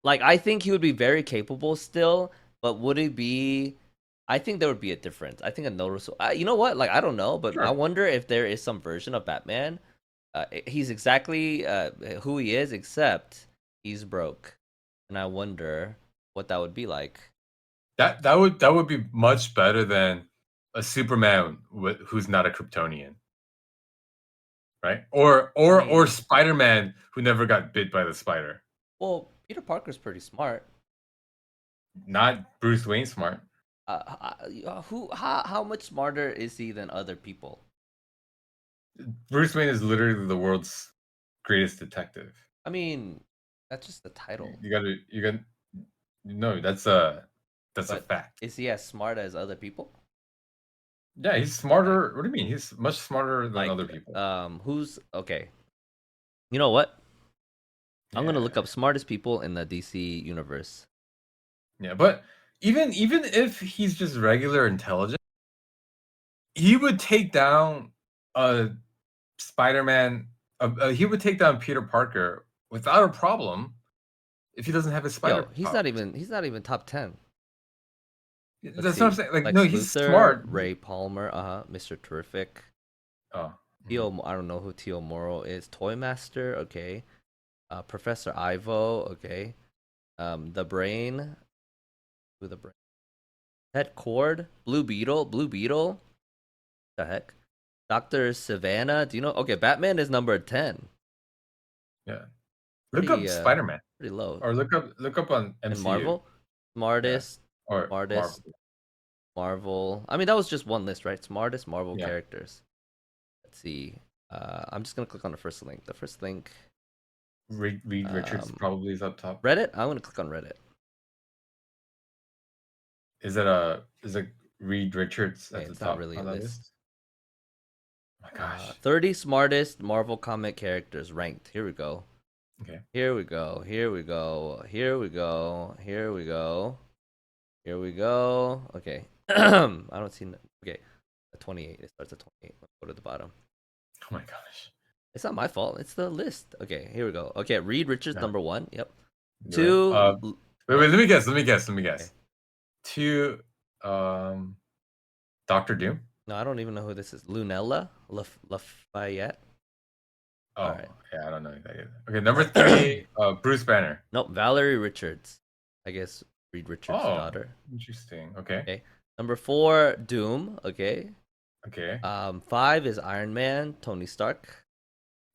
[SPEAKER 1] like I think he would be very capable still. But would it be? I think there would be a difference. I think a noticeable. You know what? Like I don't know, but I
[SPEAKER 2] sure.
[SPEAKER 1] wonder if there is some version of Batman. He's exactly who he is, except he's broke, and I wonder what that would be like.
[SPEAKER 2] That would be much better than a Superman who's not a Kryptonian, right? Or
[SPEAKER 1] Hmm.
[SPEAKER 2] Spider-Man who never got bit by the spider.
[SPEAKER 1] Well, Peter Parker's pretty smart.
[SPEAKER 2] Not Bruce Wayne smart.
[SPEAKER 1] Who? How much smarter is he than other people?
[SPEAKER 2] Bruce Wayne is literally the world's greatest detective.
[SPEAKER 1] I mean, That's just the title.
[SPEAKER 2] You got no. That's a
[SPEAKER 1] But
[SPEAKER 2] fact.
[SPEAKER 1] is he as smart as other people?
[SPEAKER 2] Yeah, he's
[SPEAKER 1] Like,
[SPEAKER 2] smarter. What do you mean? He's much smarter than
[SPEAKER 1] like,
[SPEAKER 2] other people.
[SPEAKER 1] who's okay? You know what? I'm gonna look
[SPEAKER 2] Yeah,
[SPEAKER 1] up smartest people in the DC universe.
[SPEAKER 2] yeah. But even if he's just regular intelligent, he would take down a Spider-Man. He would take down Peter Parker without a problem if he doesn't have his
[SPEAKER 1] Yo,
[SPEAKER 2] spider powers.
[SPEAKER 1] he's not even top 10. Let's
[SPEAKER 2] That's what I'm
[SPEAKER 1] see.
[SPEAKER 2] saying. Like, no,
[SPEAKER 1] Lex
[SPEAKER 2] he's
[SPEAKER 1] Luthor,
[SPEAKER 2] smart.
[SPEAKER 1] Ray Palmer, Mr. Terrific.
[SPEAKER 2] Oh, mhm.
[SPEAKER 1] Tio, I don't know who Tio Moro is. Toy Master, okay. Professor Ivo, okay. The Brain, who the Brain? Ted Cord, Blue Beetle. The heck? Doctor Savannah. Do you know? Okay, Batman is number 10.
[SPEAKER 2] Yeah. Look up
[SPEAKER 1] Pretty
[SPEAKER 2] Spider-Man
[SPEAKER 1] pretty low.
[SPEAKER 2] or look up on
[SPEAKER 1] And
[SPEAKER 2] MCU.
[SPEAKER 1] Marvel,
[SPEAKER 2] Yeah,
[SPEAKER 1] smartest,
[SPEAKER 2] or Marvel.
[SPEAKER 1] smartest, Marvel. I mean, that was just one list, right? Smartest Marvel
[SPEAKER 2] Yeah.
[SPEAKER 1] characters. Let's see. I'm just gonna click on the first link. The first link.
[SPEAKER 2] Reed Richards
[SPEAKER 1] Um,
[SPEAKER 2] probably is up top.
[SPEAKER 1] Reddit. I'm gonna click on Reddit.
[SPEAKER 2] Is it Reed Richards
[SPEAKER 1] Okay,
[SPEAKER 2] at the
[SPEAKER 1] it's not
[SPEAKER 2] top
[SPEAKER 1] really a
[SPEAKER 2] on that
[SPEAKER 1] list.
[SPEAKER 2] list? Oh my gosh.
[SPEAKER 1] 30 smartest Marvel comic characters ranked. Here we go.
[SPEAKER 2] Okay.
[SPEAKER 1] Here we go. Here we go. Here we go. Here we go. Here we go. Okay. I don't see. Okay. At 28. It starts at 28. Let's go to the bottom.
[SPEAKER 2] Oh my gosh.
[SPEAKER 1] It's not my fault. It's the list. Okay. Here we go. Okay. Reed Richards,
[SPEAKER 2] No,
[SPEAKER 1] number one. Yep.
[SPEAKER 2] you're right.
[SPEAKER 1] Two.
[SPEAKER 2] Wait.
[SPEAKER 1] What?
[SPEAKER 2] Let me guess. Let me guess. Let me
[SPEAKER 1] Okay.
[SPEAKER 2] guess. Two. Um, Doctor Doom.
[SPEAKER 1] No, I don't even know who this is. Lunella Lafayette. All
[SPEAKER 2] Oh,
[SPEAKER 1] right.
[SPEAKER 2] yeah, I don't know that either. Okay, number three. Bruce Banner.
[SPEAKER 1] Nope. Valerie Richards. I guess Reed Richards'
[SPEAKER 2] Oh,
[SPEAKER 1] daughter.
[SPEAKER 2] interesting. Okay.
[SPEAKER 1] Okay. Number four, Doom. Okay.
[SPEAKER 2] Okay.
[SPEAKER 1] Five is Iron Man, Tony Stark.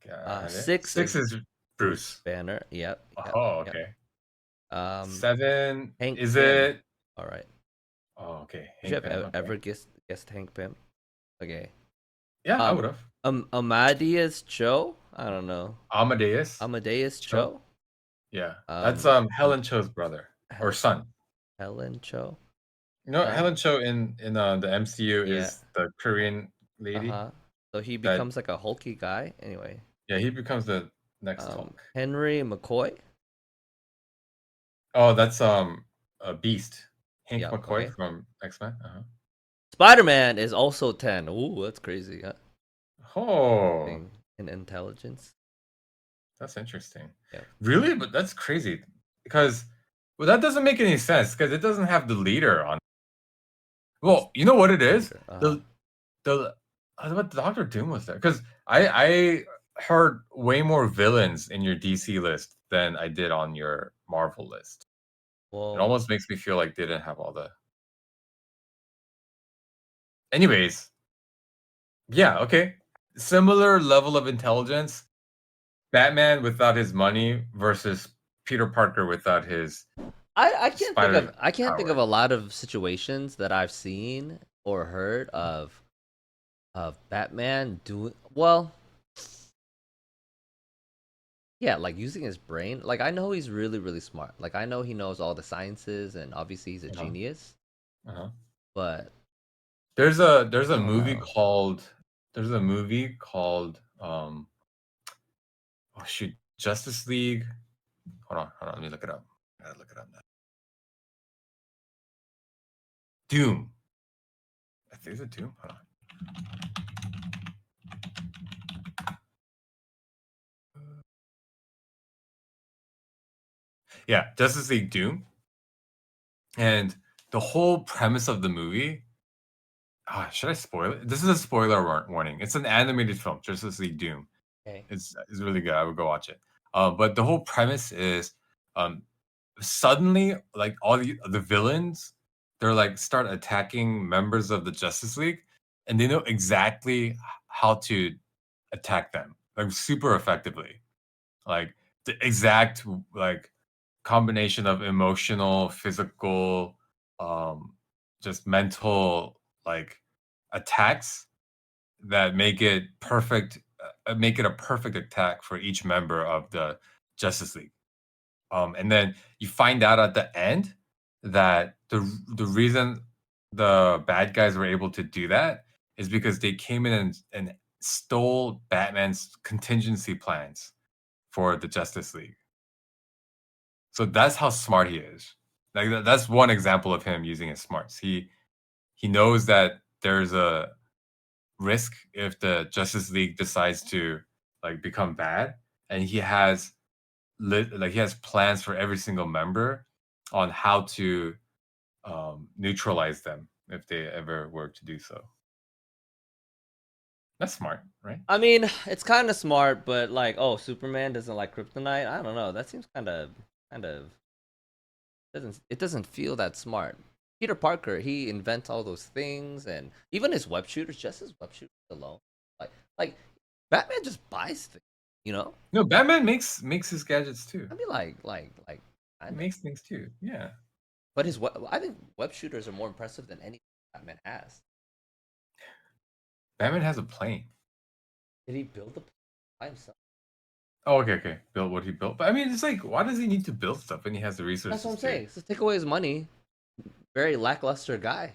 [SPEAKER 2] Got it.
[SPEAKER 1] Six
[SPEAKER 2] Six
[SPEAKER 1] is
[SPEAKER 2] is
[SPEAKER 1] Bruce
[SPEAKER 2] Bruce.
[SPEAKER 1] Banner. Yep. Yep.
[SPEAKER 2] Oh,
[SPEAKER 1] Yep.
[SPEAKER 2] okay.
[SPEAKER 1] Um,
[SPEAKER 2] Seven.
[SPEAKER 1] Hank
[SPEAKER 2] Is
[SPEAKER 1] Pym.
[SPEAKER 2] it?
[SPEAKER 1] All right.
[SPEAKER 2] Oh, okay.
[SPEAKER 1] Would you
[SPEAKER 2] Hank
[SPEAKER 1] have
[SPEAKER 2] Pym. Okay.
[SPEAKER 1] ever guessed Hank Pym? Okay.
[SPEAKER 2] Yeah, I would
[SPEAKER 1] Um,
[SPEAKER 2] have.
[SPEAKER 1] Amadeus Cho. I don't know.
[SPEAKER 2] Amadeus
[SPEAKER 1] Amadeus
[SPEAKER 2] Cho.
[SPEAKER 1] Cho.
[SPEAKER 2] Yeah, that's
[SPEAKER 1] Um, um
[SPEAKER 2] Helen Cho's brother or
[SPEAKER 1] Hel-
[SPEAKER 2] son.
[SPEAKER 1] Helen Cho.
[SPEAKER 2] You know,
[SPEAKER 1] Son.
[SPEAKER 2] Helen Cho in the MCU
[SPEAKER 1] Yeah.
[SPEAKER 2] is the Korean
[SPEAKER 1] Uh
[SPEAKER 2] lady
[SPEAKER 1] huh. So he
[SPEAKER 2] that
[SPEAKER 1] becomes like a hulky guy. Anyway.
[SPEAKER 2] yeah he becomes the next Hulk.
[SPEAKER 1] Henry McCoy.
[SPEAKER 2] Oh, that's a Beast. Hank
[SPEAKER 1] Yep.
[SPEAKER 2] McCoy
[SPEAKER 1] Okay.
[SPEAKER 2] from X-Men. Uh-huh.
[SPEAKER 1] Spider Man is also 10. Ooh, that's crazy. Huh?
[SPEAKER 2] Oh,
[SPEAKER 1] Thing in intelligence.
[SPEAKER 2] that's interesting.
[SPEAKER 1] Yeah.
[SPEAKER 2] Really? But that's crazy because well that doesn't make any sense because it doesn't have the leader on.
[SPEAKER 1] What's
[SPEAKER 2] Well, you know what it is?
[SPEAKER 1] later?
[SPEAKER 2] The what Doctor Doom was there because I heard way more villains in your DC list than I did on your Marvel list. It
[SPEAKER 1] Well,
[SPEAKER 2] almost makes me feel like they didn't have all the. Anyways, yeah, okay. Similar level of intelligence. Batman without his money versus Peter Parker without his spider
[SPEAKER 1] I can't think of
[SPEAKER 2] power.
[SPEAKER 1] a lot of situations that I've seen or heard of Batman doing well. Yeah, like using his brain. Like I know he's really smart. Like I know he knows all the sciences and obviously he's a
[SPEAKER 2] Uh-huh.
[SPEAKER 1] genius,
[SPEAKER 2] Uh-huh.
[SPEAKER 1] but
[SPEAKER 2] There's
[SPEAKER 1] I
[SPEAKER 2] a
[SPEAKER 1] don't
[SPEAKER 2] movie
[SPEAKER 1] know.
[SPEAKER 2] called oh shoot, Justice League. Hold on, let me look it up. I gotta look it up now. Doom. I think it's a Doom. Hold on. Yeah, Justice League Doom. And the whole premise of the movie. Should I spoil it? This is a spoiler warning. It's an animated film, Justice League Doom.
[SPEAKER 1] Okay.
[SPEAKER 2] It's really good. I would go watch it. But the whole premise is um, suddenly like all the villains they're like start attacking members of the Justice League, and they know exactly how to attack them like super effectively. Like the exact like combination of emotional, physical, um, just mental like attacks that make it perfect, make it a perfect attack for each member of the Justice League. And then you find out at the end that the reason the bad guys were able to do that is because they came in and stole Batman's contingency plans for the Justice League. So that's how smart he is. Like that's one example of him using his smarts. He knows that there's a risk if the Justice League decides to like become bad, and he has plans for every single member on how to neutralize them if they ever were to do so. That's smart, right?
[SPEAKER 1] I mean, it's kind of smart, but like, oh, Superman doesn't like kryptonite. I don't know. That seems kind of it doesn't feel that smart. Peter Parker, he invents all those things, and even his web shooters, just his web shooters alone, like Batman just buys things, you know.
[SPEAKER 2] No, Batman makes his gadgets too.
[SPEAKER 1] I mean, like,
[SPEAKER 2] He
[SPEAKER 1] kind of.
[SPEAKER 2] makes things too. Yeah.
[SPEAKER 1] But I think web shooters are more impressive than any Batman has.
[SPEAKER 2] Batman has a plane.
[SPEAKER 1] Did he build the by himself?
[SPEAKER 2] Oh, okay. Built what he built. But I mean, it's like, why does he need to build stuff when he has the
[SPEAKER 1] That's what
[SPEAKER 2] resources
[SPEAKER 1] I'm
[SPEAKER 2] to?
[SPEAKER 1] saying. So take away his money. Very lackluster guy.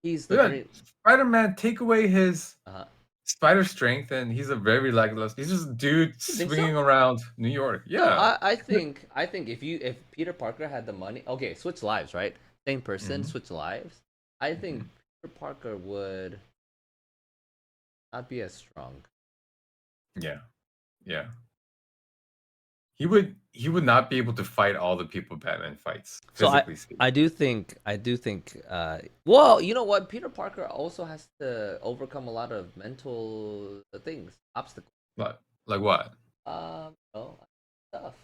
[SPEAKER 1] He's the
[SPEAKER 2] Look at
[SPEAKER 1] green.
[SPEAKER 2] Spider-Man, take away his
[SPEAKER 1] Uh,
[SPEAKER 2] spider strength, and he's a very lackluster. He's just a dude
[SPEAKER 1] you think so?
[SPEAKER 2] swinging around New York.
[SPEAKER 1] No,
[SPEAKER 2] Yeah.
[SPEAKER 1] I think if Peter Parker had the money, okay, switch lives, right? Same person,
[SPEAKER 2] Mhm,
[SPEAKER 1] switch lives. I think
[SPEAKER 2] mhm.
[SPEAKER 1] Peter Parker would not be as strong.
[SPEAKER 2] Yeah. Yeah. He would not be able to fight all the people Batman fights,
[SPEAKER 1] So
[SPEAKER 2] physically speaking.
[SPEAKER 1] I do think well, you know what? Peter Parker also has to overcome a lot of mental things, obstacles.
[SPEAKER 2] Like what?
[SPEAKER 1] No, stuff.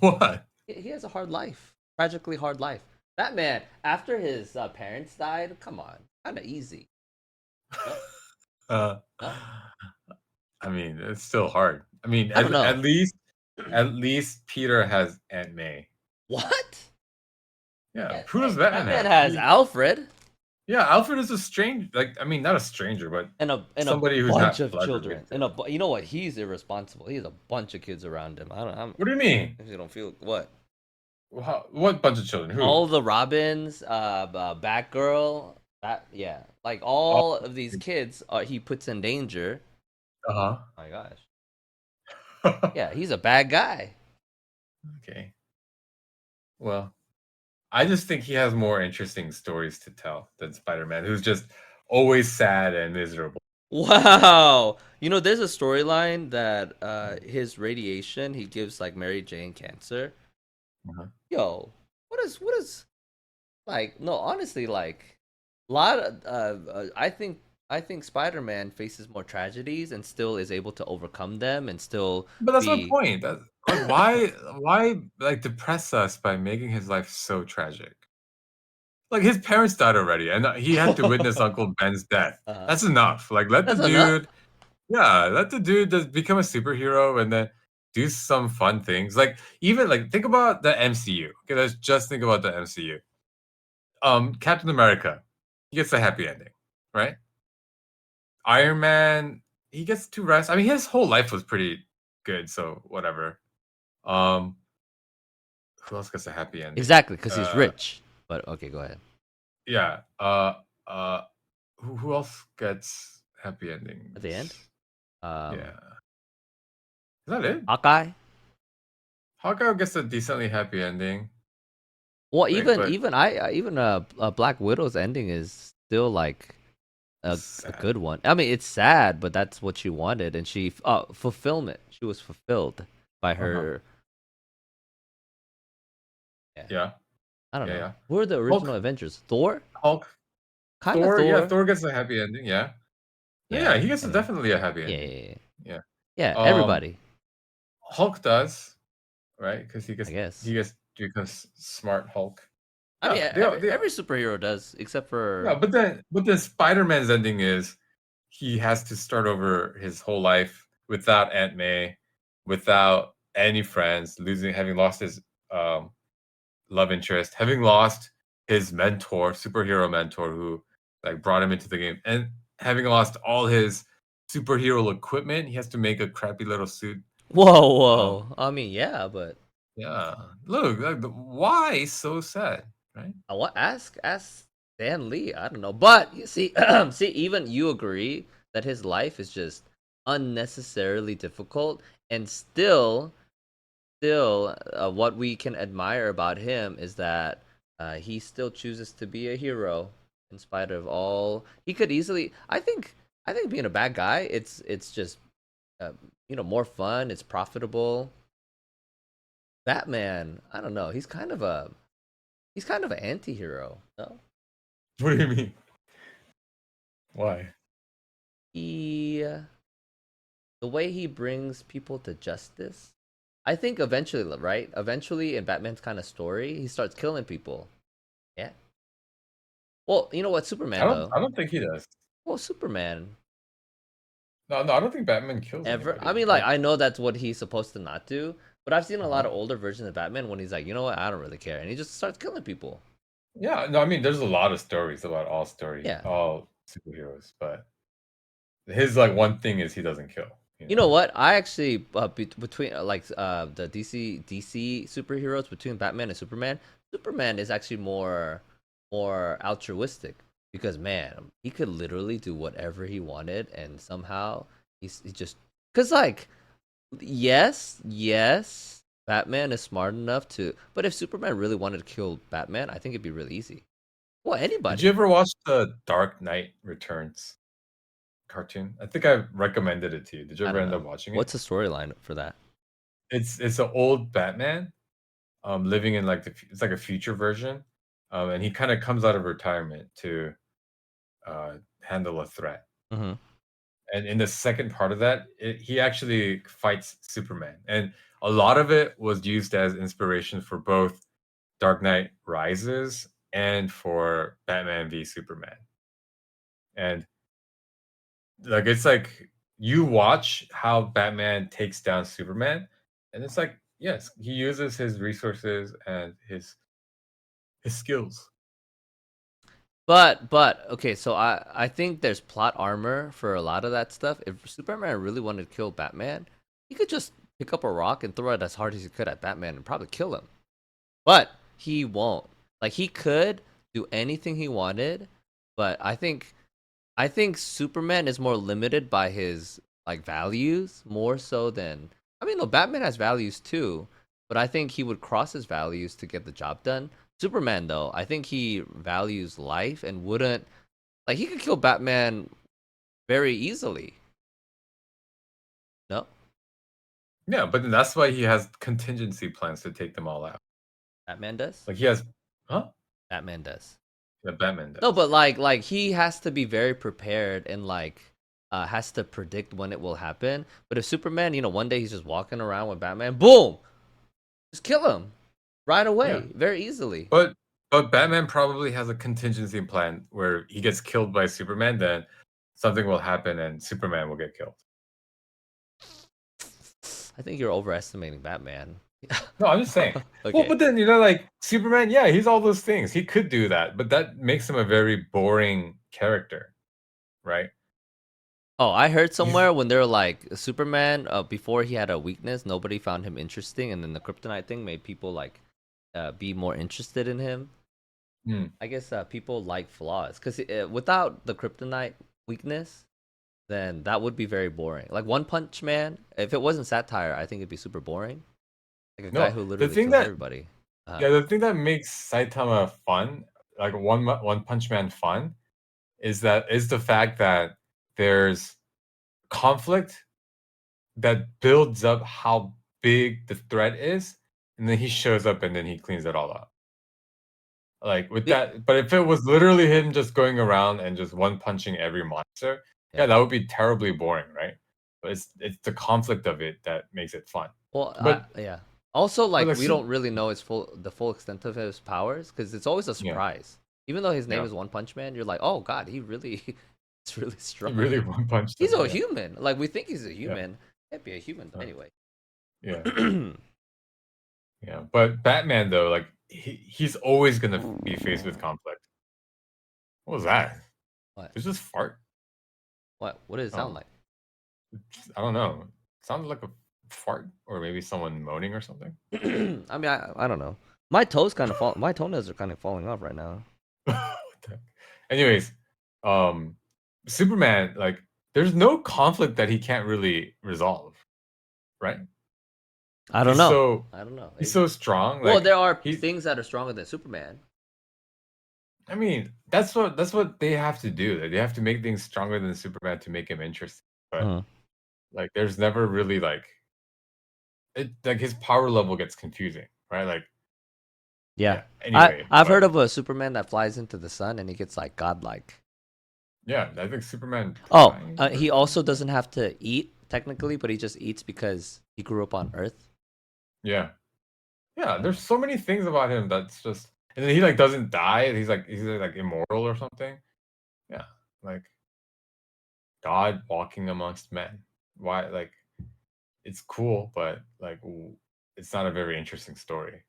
[SPEAKER 2] What?
[SPEAKER 1] He has a hard life, tragically hard life. Batman, after his parents died, come on, kind of easy. No,
[SPEAKER 2] Uh,
[SPEAKER 1] no,
[SPEAKER 2] I mean, it's still hard. I mean,
[SPEAKER 1] I don't
[SPEAKER 2] at
[SPEAKER 1] know.
[SPEAKER 2] least at least Peter has Aunt May.
[SPEAKER 1] What?
[SPEAKER 2] Yeah,
[SPEAKER 1] Yeah,
[SPEAKER 2] who does
[SPEAKER 1] hey,
[SPEAKER 2] Batman
[SPEAKER 1] Batman
[SPEAKER 2] have?
[SPEAKER 1] has Alfred
[SPEAKER 2] Yeah, Alfred is a strange. Like, I mean, not a stranger, but
[SPEAKER 1] and a
[SPEAKER 2] somebody who's
[SPEAKER 1] bunch
[SPEAKER 2] not
[SPEAKER 1] of
[SPEAKER 2] blood related
[SPEAKER 1] children,
[SPEAKER 2] to him.
[SPEAKER 1] you know what? He's irresponsible. He has a bunch of kids around him.
[SPEAKER 2] What do you mean?
[SPEAKER 1] I don't feel what
[SPEAKER 2] What bunch of children? Who?
[SPEAKER 1] all the Robins, Batgirl, yeah, like
[SPEAKER 2] Oh,
[SPEAKER 1] all of these kids, he puts in danger.
[SPEAKER 2] uh
[SPEAKER 1] Oh my gosh,
[SPEAKER 2] huh.
[SPEAKER 1] yeah, he's a bad guy.
[SPEAKER 2] Okay. Well, I just think he has more interesting stories to tell than Spider-Man, who's just always sad and miserable.
[SPEAKER 1] Wow, you know, there's a storyline that his radiation he gives like Mary Jane cancer.
[SPEAKER 2] Uh-huh.
[SPEAKER 1] Yo, what is like? No, honestly, like a lot of I think Spider-Man faces more tragedies and still is able to overcome them and still
[SPEAKER 2] But that's my
[SPEAKER 1] be.
[SPEAKER 2] point. That's like why like depress us by making his life so tragic? Like his parents died already, and he had to witness Uncle Ben's death.
[SPEAKER 1] uh,
[SPEAKER 2] That's enough. Like
[SPEAKER 1] that's enough.
[SPEAKER 2] let the dude just become a superhero and then do some fun things. Like even like think about the MCU. Okay, let's just think about the MCU. Captain America, he gets a happy ending, right? Iron Man, he gets to rest. I mean, his whole life was pretty good, so whatever. Um, who else gets a happy ending?
[SPEAKER 1] Exactly, because he's rich. But okay, go ahead.
[SPEAKER 2] Yeah. Uh, who else gets happy
[SPEAKER 1] At the end,
[SPEAKER 2] endings?
[SPEAKER 1] um,
[SPEAKER 2] Yeah. Is that it?
[SPEAKER 1] Hawkeye.
[SPEAKER 2] Hawkeye gets a decently happy ending,
[SPEAKER 1] Well,
[SPEAKER 2] right? But
[SPEAKER 1] even Black Widow's ending is still like a
[SPEAKER 2] sad.
[SPEAKER 1] good one. I mean, it's sad, but that's what she wanted, and she fulfillment. She was fulfilled by
[SPEAKER 2] Uh-huh.
[SPEAKER 1] her. Yeah,
[SPEAKER 2] Yeah.
[SPEAKER 1] I don't
[SPEAKER 2] Yeah,
[SPEAKER 1] know.
[SPEAKER 2] yeah.
[SPEAKER 1] Who are the original
[SPEAKER 2] Hulk,
[SPEAKER 1] Avengers? Thor,
[SPEAKER 2] Hulk,
[SPEAKER 1] kind of
[SPEAKER 2] Thor. Yeah,
[SPEAKER 1] Thor.
[SPEAKER 2] Thor gets a happy ending. Yeah. Yeah,
[SPEAKER 1] Yeah,
[SPEAKER 2] he gets
[SPEAKER 1] I mean,
[SPEAKER 2] definitely a happy
[SPEAKER 1] yeah,
[SPEAKER 2] ending.
[SPEAKER 1] yeah, yeah.
[SPEAKER 2] Yeah.
[SPEAKER 1] Yeah,
[SPEAKER 2] Um,
[SPEAKER 1] everybody,
[SPEAKER 2] Hulk does, right? Because
[SPEAKER 1] I
[SPEAKER 2] he
[SPEAKER 1] guess.
[SPEAKER 2] gets to become smart Hulk.
[SPEAKER 1] I mean,
[SPEAKER 2] Yeah, they
[SPEAKER 1] every superhero does, except
[SPEAKER 2] yeah,
[SPEAKER 1] for
[SPEAKER 2] but then Spider-Man's ending is he has to start over his whole life without Aunt May, without any friends, having lost his um, love interest, having lost his mentor, superhero mentor, who like brought him into the game, and having lost all his superhero equipment. He has to make a crappy little suit.
[SPEAKER 1] whoa,
[SPEAKER 2] Um,
[SPEAKER 1] whoa. I mean, yeah, but
[SPEAKER 2] Yeah. Look, like, why so sad, right?
[SPEAKER 1] What? Ask Stan Lee. I don't know, but you see, see, even you agree that his life is just unnecessarily difficult, and still, what we can admire about him is that he still chooses to be a hero in spite of all. He could easily. I think being a bad guy, it's just uh, more fun. It's profitable. Batman, I don't know. He's kind of an anti-hero. No,
[SPEAKER 2] What do you mean? Why?
[SPEAKER 1] he the way he brings people to justice. I think eventually, right? Eventually, in Batman's kind of story, he starts killing people. Yeah. Well, you know what,
[SPEAKER 2] I
[SPEAKER 1] Superman
[SPEAKER 2] don't
[SPEAKER 1] though.
[SPEAKER 2] I don't think he does.
[SPEAKER 1] Well, Superman
[SPEAKER 2] No, no, I don't think Batman kills
[SPEAKER 1] ever. I
[SPEAKER 2] anybody.
[SPEAKER 1] mean, like
[SPEAKER 2] Like,
[SPEAKER 1] I know that's what he's supposed to not do, but I've seen a lot
[SPEAKER 2] uh
[SPEAKER 1] of older versions of Batman when he's like, you know what, I don't really care, and he just starts killing people.
[SPEAKER 2] yeah, no, I mean, there's a lot of stories about
[SPEAKER 1] Yeah.
[SPEAKER 2] all superheroes, but his like one thing is he doesn't kill. You
[SPEAKER 1] You
[SPEAKER 2] know?
[SPEAKER 1] know what? I actually between the DC superheroes between Batman and Superman, Superman is actually more altruistic because man, he could literally do whatever he wanted and somehow he just cuz like yes, Batman is smart enough to but if Superman really wanted to kill Batman, I think it'd be really easy. Well,
[SPEAKER 2] Did you
[SPEAKER 1] anybody.
[SPEAKER 2] ever watch the Dark Knight Returns cartoon? I think I recommended it to you. Did you
[SPEAKER 1] I
[SPEAKER 2] ever
[SPEAKER 1] don't
[SPEAKER 2] end up
[SPEAKER 1] know.
[SPEAKER 2] watching it?
[SPEAKER 1] What's the storyline for that?
[SPEAKER 2] It's an old Batman, living in like it's like a future version, and he kind of comes out of retirement to handle a threat.
[SPEAKER 1] Mhm.
[SPEAKER 2] And in the second part of that, he actually fights Superman, and a lot of it was used as inspiration for both Dark Knight Rises and for Batman v Superman. And like it's like you watch how Batman takes down Superman, and it's like yes, he uses his resources and his skills.
[SPEAKER 1] But okay, so I think there's plot armor for a lot of that stuff. If Superman really wanted to kill Batman, he could just pick up a rock and throw it as hard as he could at Batman and probably kill him. But he won't. Like he could do anything he wanted, but I think Superman is more limited by his like values more so than I mean no Batman has values too, but I think he would cross his values to get the job done. Superman though, I think he values life and wouldn't like he could kill Batman very easily. No?
[SPEAKER 2] Yeah, but then that's why he has contingency plans to take them all out.
[SPEAKER 1] Batman does?
[SPEAKER 2] Like he has, huh?
[SPEAKER 1] Batman does.
[SPEAKER 2] Yeah, Batman
[SPEAKER 1] No,
[SPEAKER 2] does.
[SPEAKER 1] but like he has to be very prepared and like has to predict when it will happen. But if Superman, one day he's just walking around with Batman, boom, just kill him right
[SPEAKER 2] Yeah,
[SPEAKER 1] away, very easily.
[SPEAKER 2] but Batman probably has a contingency plan where he gets killed by Superman, then something will happen and Superman will get killed.
[SPEAKER 1] I think you're overestimating Batman.
[SPEAKER 2] No, I'm just saying. Well,
[SPEAKER 1] Okay.
[SPEAKER 2] but then like Superman, yeah, he's all those things. He could do that, but that makes him a very boring character, right?
[SPEAKER 1] Oh, I heard
[SPEAKER 2] He's
[SPEAKER 1] somewhere when they're like Superman, before he had a weakness, nobody found him interesting, and then the kryptonite thing made people like be more interested in him.
[SPEAKER 2] mm,
[SPEAKER 1] I guess people like flaws because without the kryptonite weakness, then that would be very boring. Like One Punch Man, if it wasn't satire, I think it'd be super boring. Like a guy
[SPEAKER 2] no,
[SPEAKER 1] who
[SPEAKER 2] the
[SPEAKER 1] literally
[SPEAKER 2] thing
[SPEAKER 1] kills
[SPEAKER 2] that
[SPEAKER 1] everybody. Uh,
[SPEAKER 2] yeah, the thing that makes Saitama fun, like One Punch Man fun, is the fact that there's conflict that builds up how big the threat is, and then he shows up and then he cleans it all up. Like with
[SPEAKER 1] the-
[SPEAKER 2] that, but if it was literally him just going around and just one punching every monster, yeah,
[SPEAKER 1] yeah.
[SPEAKER 2] that would be terribly boring, right? But it's the conflict of it that makes it fun.
[SPEAKER 1] Well,
[SPEAKER 2] But
[SPEAKER 1] yeah. Also,
[SPEAKER 2] but
[SPEAKER 1] like
[SPEAKER 2] like
[SPEAKER 1] we don't really know the full extent of his powers because it's always a
[SPEAKER 2] yeah,
[SPEAKER 1] surprise. Even though his name
[SPEAKER 2] yeah,
[SPEAKER 1] is One Punch Man, you're like, oh god, he really, it's really
[SPEAKER 2] he
[SPEAKER 1] strong.
[SPEAKER 2] really one punched
[SPEAKER 1] He's
[SPEAKER 2] him.
[SPEAKER 1] a
[SPEAKER 2] Yeah,
[SPEAKER 1] human. Like we think he's a
[SPEAKER 2] yeah,
[SPEAKER 1] human. Can't be a human anyway.
[SPEAKER 2] yeah, yeah. But Batman though, like he's always gonna be faced with conflict. What was that?
[SPEAKER 1] What?
[SPEAKER 2] Did you just fart?
[SPEAKER 1] What? What does it sound
[SPEAKER 2] Oh,
[SPEAKER 1] like?
[SPEAKER 2] I don't know. Sounded like a fart or maybe someone moaning or something.
[SPEAKER 1] I mean, I don't know. My toenails are kind of falling off right now.
[SPEAKER 2] What the heck? Anyways, um, Superman, like, there's no conflict that he can't really resolve, right?
[SPEAKER 1] I don't
[SPEAKER 2] He's
[SPEAKER 1] know.
[SPEAKER 2] so
[SPEAKER 1] I don't know.
[SPEAKER 2] he's so strong.
[SPEAKER 1] Well,
[SPEAKER 2] Like
[SPEAKER 1] there are
[SPEAKER 2] he,
[SPEAKER 1] things that are stronger than Superman.
[SPEAKER 2] I mean, that's what they have to do. They have to make things stronger than Superman to make him interesting. But
[SPEAKER 1] Uh-huh.
[SPEAKER 2] like, there's never really like it. Like his power level gets confusing, right? Like,
[SPEAKER 1] Yeah,
[SPEAKER 2] yeah. Anyway,
[SPEAKER 1] I've heard
[SPEAKER 2] but
[SPEAKER 1] of a Superman that flies into the sun and he gets like godlike.
[SPEAKER 2] yeah, I think Superman
[SPEAKER 1] Oh,
[SPEAKER 2] died or
[SPEAKER 1] he also
[SPEAKER 2] something.
[SPEAKER 1] doesn't have to eat technically, but he just eats because he grew up on Earth.
[SPEAKER 2] Yeah, yeah.
[SPEAKER 1] Yeah.
[SPEAKER 2] There's so many things about him that's just, and then he like doesn't die. He's like immortal or something. Yeah, like God walking amongst men. Why? Like, it's cool, but like it's not a very interesting story.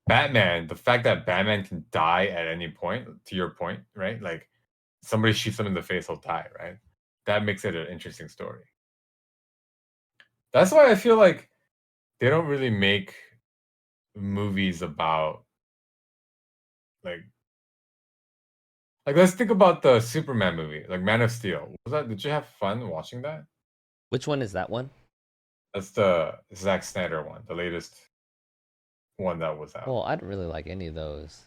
[SPEAKER 2] Batman, the fact that Batman can die at any point, to your point, right? Like somebody shoots him in the face, he'll die, right? That makes it an interesting story. That's why I feel like they don't really make movies about like let's think about the Superman movie, like Man of Steel. Did you have fun watching that?
[SPEAKER 1] Which one is that one?
[SPEAKER 2] That's the Zack Snyder one, the latest one that was out.
[SPEAKER 1] Well, I don't really like any of those.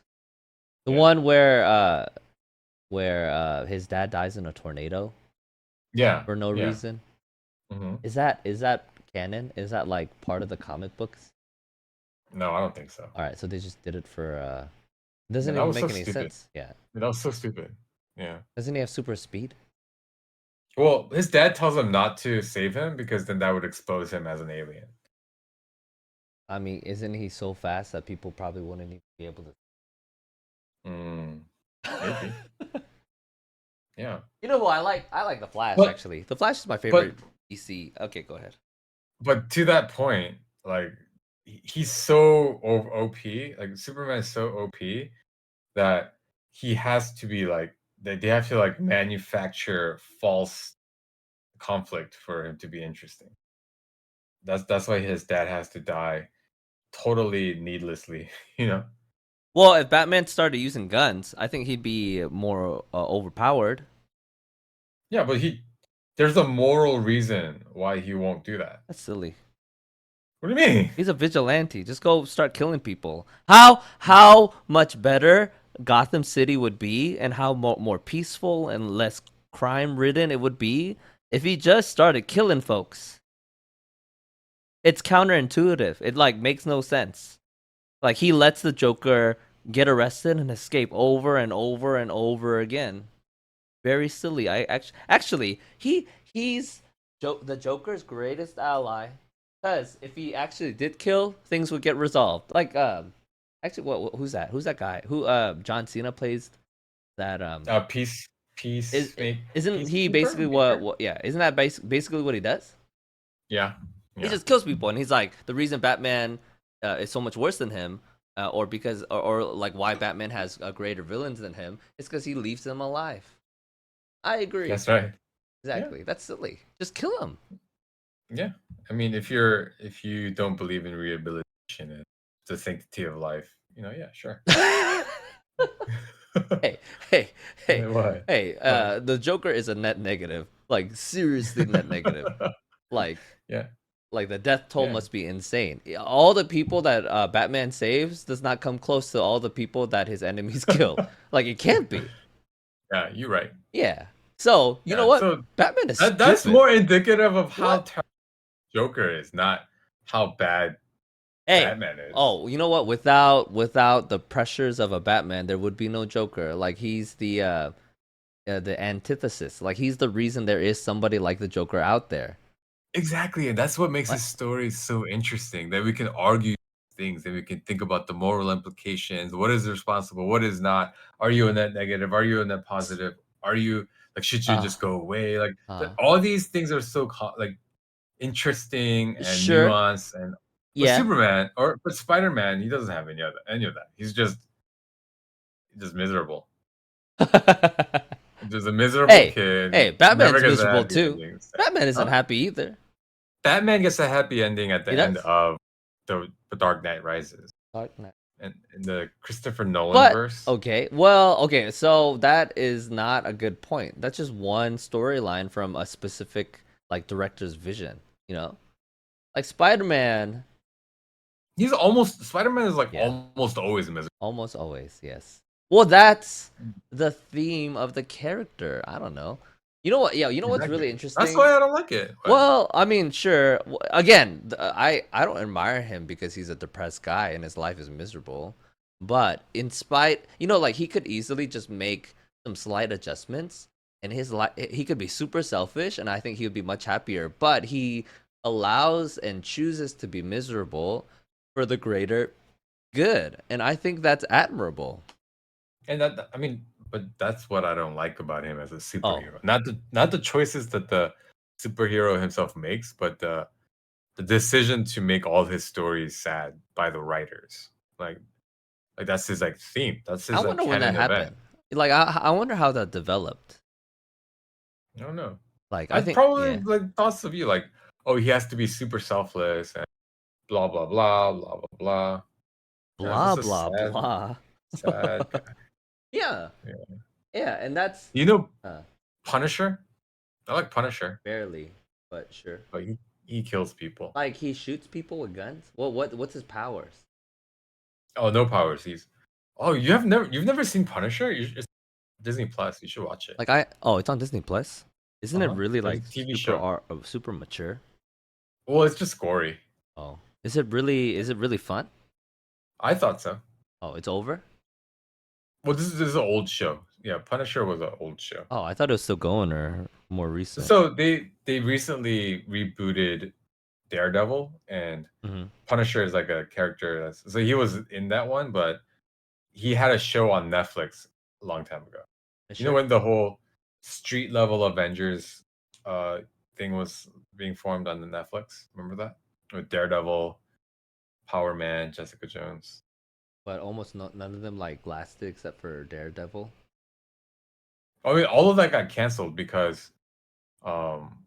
[SPEAKER 1] The
[SPEAKER 2] Yeah.
[SPEAKER 1] one where his dad dies in a tornado
[SPEAKER 2] Yeah.
[SPEAKER 1] for no
[SPEAKER 2] Yeah.
[SPEAKER 1] reason.
[SPEAKER 2] Hmm.
[SPEAKER 1] Is that canon? Is that like part of the comic books?
[SPEAKER 2] No, I don't think so.
[SPEAKER 1] All right, so they just did it for
[SPEAKER 2] Man,
[SPEAKER 1] doesn't
[SPEAKER 2] that
[SPEAKER 1] even
[SPEAKER 2] was so
[SPEAKER 1] make any
[SPEAKER 2] stupid.
[SPEAKER 1] sense. Yeah.
[SPEAKER 2] That was so stupid. Yeah.
[SPEAKER 1] Doesn't he have super speed?
[SPEAKER 2] Well, his dad tells him not to save him because then that would expose him as an alien.
[SPEAKER 1] I mean, isn't he so fast that people probably wouldn't even be able
[SPEAKER 2] Mm,
[SPEAKER 1] to?
[SPEAKER 2] maybe. Yeah.
[SPEAKER 1] You know who I like? I like the Flash
[SPEAKER 2] But
[SPEAKER 1] actually. The Flash is my
[SPEAKER 2] but
[SPEAKER 1] favorite DC. Okay, go ahead.
[SPEAKER 2] but to that point, like he's so OP. Like Superman is so OP that he has to be like they have to like manufacture false conflict for him to be interesting. That's why his dad has to die totally needlessly, you know?
[SPEAKER 1] Well, if Batman started using guns, I think he'd be more overpowered.
[SPEAKER 2] Yeah, but there's a moral reason why he won't do that.
[SPEAKER 1] That's silly.
[SPEAKER 2] What do you mean?
[SPEAKER 1] He's a vigilante. Just go start killing people. How much better Gotham City would be, and how more peaceful and less crime ridden it would be if he just started killing folks. It's counterintuitive. It like makes no sense. Like he lets the Joker get arrested and escape over and over and over again. Very silly. I actually he's the Joker's greatest ally. Because if he actually did kill, things would get resolved. Like actually, who's that? Who's that guy? Who John Cena plays that
[SPEAKER 2] Peace make
[SPEAKER 1] isn't he
[SPEAKER 2] peacekeeper
[SPEAKER 1] basically
[SPEAKER 2] maker.
[SPEAKER 1] what yeah, isn't that basically what he does?
[SPEAKER 2] Yeah,
[SPEAKER 1] He
[SPEAKER 2] yeah,
[SPEAKER 1] just kills people, and he's like the reason Batman is so much worse than him, or because or like why Batman has greater villains than him is because he leaves them alive. I agree.
[SPEAKER 2] that's right. Yeah,
[SPEAKER 1] Exactly. That's silly. Just kill him.
[SPEAKER 2] yeah. I mean, if you don't believe in rehabilitation and the sanctity of life, yeah, sure.
[SPEAKER 1] hey, hey, hey,
[SPEAKER 2] What?
[SPEAKER 1] hey.
[SPEAKER 2] What?
[SPEAKER 1] The Joker is a net negative. Like seriously, net negative. Like,
[SPEAKER 2] Yeah,
[SPEAKER 1] like the death toll
[SPEAKER 2] yeah,
[SPEAKER 1] must be insane. All the people that Batman saves does not come close to all the people that his enemies kill. Like it can't be.
[SPEAKER 2] yeah. You're right.
[SPEAKER 1] Yeah. So you know
[SPEAKER 2] Yeah,
[SPEAKER 1] what?
[SPEAKER 2] so
[SPEAKER 1] Batman is
[SPEAKER 2] that's
[SPEAKER 1] stupid.
[SPEAKER 2] more indicative of how
[SPEAKER 1] What?
[SPEAKER 2] terrible Joker is, not how bad
[SPEAKER 1] Hey.
[SPEAKER 2] Batman is.
[SPEAKER 1] Oh, you know what? Without the pressures of a Batman, there would be no Joker. Like he's the antithesis. Like he's the reason there is somebody like the Joker out there.
[SPEAKER 2] Exactly, and that's what makes
[SPEAKER 1] What?
[SPEAKER 2] his story so interesting, that we can argue things, and we can think about the moral implications. What is responsible? What is not? Are you a net negative? Are you a net positive? Are you like, should you
[SPEAKER 1] Uh,
[SPEAKER 2] just go away? Like,
[SPEAKER 1] uh.
[SPEAKER 2] all these things are so like interesting and
[SPEAKER 1] Sure.
[SPEAKER 2] nuanced. And with
[SPEAKER 1] Yeah.
[SPEAKER 2] Superman but Spider-Man, he doesn't have any of that. He's just miserable. Just a miserable
[SPEAKER 1] hey,
[SPEAKER 2] kid.
[SPEAKER 1] hey,
[SPEAKER 2] Never
[SPEAKER 1] Batman's
[SPEAKER 2] gets a
[SPEAKER 1] miserable
[SPEAKER 2] happy
[SPEAKER 1] too.
[SPEAKER 2] ending. So,
[SPEAKER 1] Batman isn't
[SPEAKER 2] huh?
[SPEAKER 1] happy either.
[SPEAKER 2] Batman gets a happy ending at the
[SPEAKER 1] He
[SPEAKER 2] end
[SPEAKER 1] does.
[SPEAKER 2] of the Dark Knight Rises,
[SPEAKER 1] Dark Knight.
[SPEAKER 2] and in the Christopher Nolan
[SPEAKER 1] But
[SPEAKER 2] verse.
[SPEAKER 1] okay, well, okay, so that is not a good point. That's just one storyline from a specific like director's vision, you know? Like Spider-Man,
[SPEAKER 2] He's almost Spider-Man is like
[SPEAKER 1] yeah,
[SPEAKER 2] almost always miserable.
[SPEAKER 1] almost always, yes. Well, that's the theme of the character. I don't know. You know what? Yeah, you know what's
[SPEAKER 2] Exactly.
[SPEAKER 1] really
[SPEAKER 2] That's
[SPEAKER 1] interesting?
[SPEAKER 2] why I don't like it. But
[SPEAKER 1] Well, I mean, sure. Again, I don't admire him because he's a depressed guy and his life is miserable. But in spite, like he could easily just make some slight adjustments, and his life he could be super selfish, and I think he would be much happier. But he allows and chooses to be miserable for the greater good, and I think that's admirable.
[SPEAKER 2] and that I mean, but that's what I don't like about him as a
[SPEAKER 1] Oh,
[SPEAKER 2] superhero. Not the choices that the superhero himself makes, but the decision to make all his stories sad by the writers. Like that's his like theme. That's
[SPEAKER 1] I
[SPEAKER 2] his like
[SPEAKER 1] wonder when that
[SPEAKER 2] canon event.
[SPEAKER 1] happened. Like, I wonder how that developed.
[SPEAKER 2] I don't know.
[SPEAKER 1] Like, I
[SPEAKER 2] I
[SPEAKER 1] think,
[SPEAKER 2] probably
[SPEAKER 1] yeah,
[SPEAKER 2] like thoughts of you like, oh, he has to be super selfless and blah blah blah blah blah blah. That's
[SPEAKER 1] blah
[SPEAKER 2] just a
[SPEAKER 1] blah blah.
[SPEAKER 2] sad guy.
[SPEAKER 1] Yeah,
[SPEAKER 2] Yeah.
[SPEAKER 1] yeah, and that's
[SPEAKER 2] You know,
[SPEAKER 1] uh,
[SPEAKER 2] Punisher. I like Punisher,
[SPEAKER 1] barely, but sure.
[SPEAKER 2] but he kills people.
[SPEAKER 1] Like he shoots people with guns. Well, what's his powers?
[SPEAKER 2] Oh, no powers. You've never seen Punisher? It's Disney Plus. You should watch it.
[SPEAKER 1] It's on Disney Plus. Isn't it
[SPEAKER 2] Uh-huh.
[SPEAKER 1] really
[SPEAKER 2] There's
[SPEAKER 1] like
[SPEAKER 2] a TV show.
[SPEAKER 1] super mature?
[SPEAKER 2] Well, it's just gory.
[SPEAKER 1] Oh, is it really fun?
[SPEAKER 2] I thought so.
[SPEAKER 1] Oh, it's over.
[SPEAKER 2] Well, this is an old show. Yeah, Punisher was an old show.
[SPEAKER 1] Oh, I thought it was still going or more recent.
[SPEAKER 2] So they recently rebooted Daredevil, and
[SPEAKER 1] Mm-hmm.
[SPEAKER 2] Punisher is like a character so he was in that one, but he had a show on Netflix a long time ago. You know
[SPEAKER 1] Sure.
[SPEAKER 2] when the whole street level Avengers uh thing was being formed on the Netflix? Remember that? With Daredevil, Power Man, Jessica Jones.
[SPEAKER 1] But almost none of them like lasted except for Daredevil.
[SPEAKER 2] I mean, all of that got canceled because um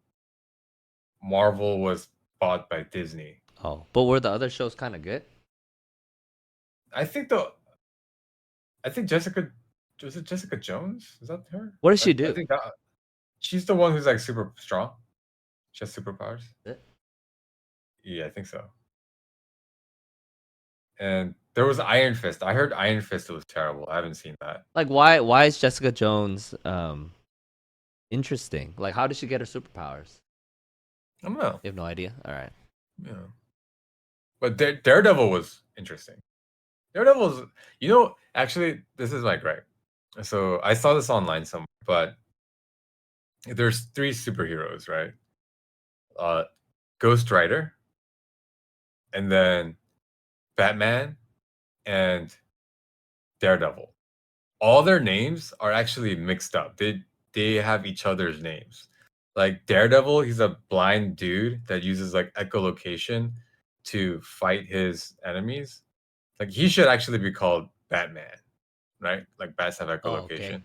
[SPEAKER 2] Marvel was bought by Disney.
[SPEAKER 1] Oh, but were the other shows kind of good?
[SPEAKER 2] I think the I think Jessica was it Jessica Jones? Is that her?
[SPEAKER 1] What does she
[SPEAKER 2] I
[SPEAKER 1] do?
[SPEAKER 2] think that she's the one who's like super strong. She has superpowers.
[SPEAKER 1] Is it?
[SPEAKER 2] Yeah, I think so. And there was Iron Fist. I heard Iron Fist was terrible. I haven't seen that.
[SPEAKER 1] Like, why is Jessica Jones interesting? Like, how did she get her superpowers?
[SPEAKER 2] I don't know.
[SPEAKER 1] You have no idea. All right.
[SPEAKER 2] Yeah. But Daredevil was interesting. Daredevil's, actually, this is my gripe. So I saw this online somewhere, but there's three superheroes, right? Uh, Ghost Rider, and then Batman, and Daredevil. All their names are actually mixed up. They have each other's names. Like Daredevil, he's a blind dude that uses like echolocation to fight his enemies. Like he should actually be called Batman, right? Like bats have
[SPEAKER 1] Oh, okay.
[SPEAKER 2] echolocation,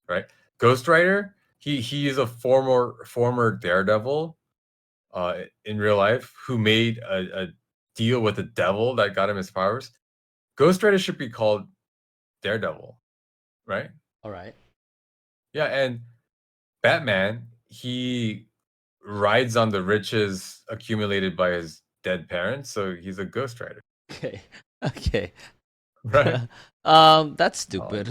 [SPEAKER 2] right? Ghost Rider, he is a former Daredevil in real life who made a deal with the devil that got him his powers. Ghost Rider should be called Daredevil, right?
[SPEAKER 1] All right.
[SPEAKER 2] Yeah, and Batman, he rides on the riches accumulated by his dead parents, so he's a Ghost Rider,
[SPEAKER 1] Okay. Okay.
[SPEAKER 2] right?
[SPEAKER 1] That's
[SPEAKER 2] Oh,
[SPEAKER 1] stupid.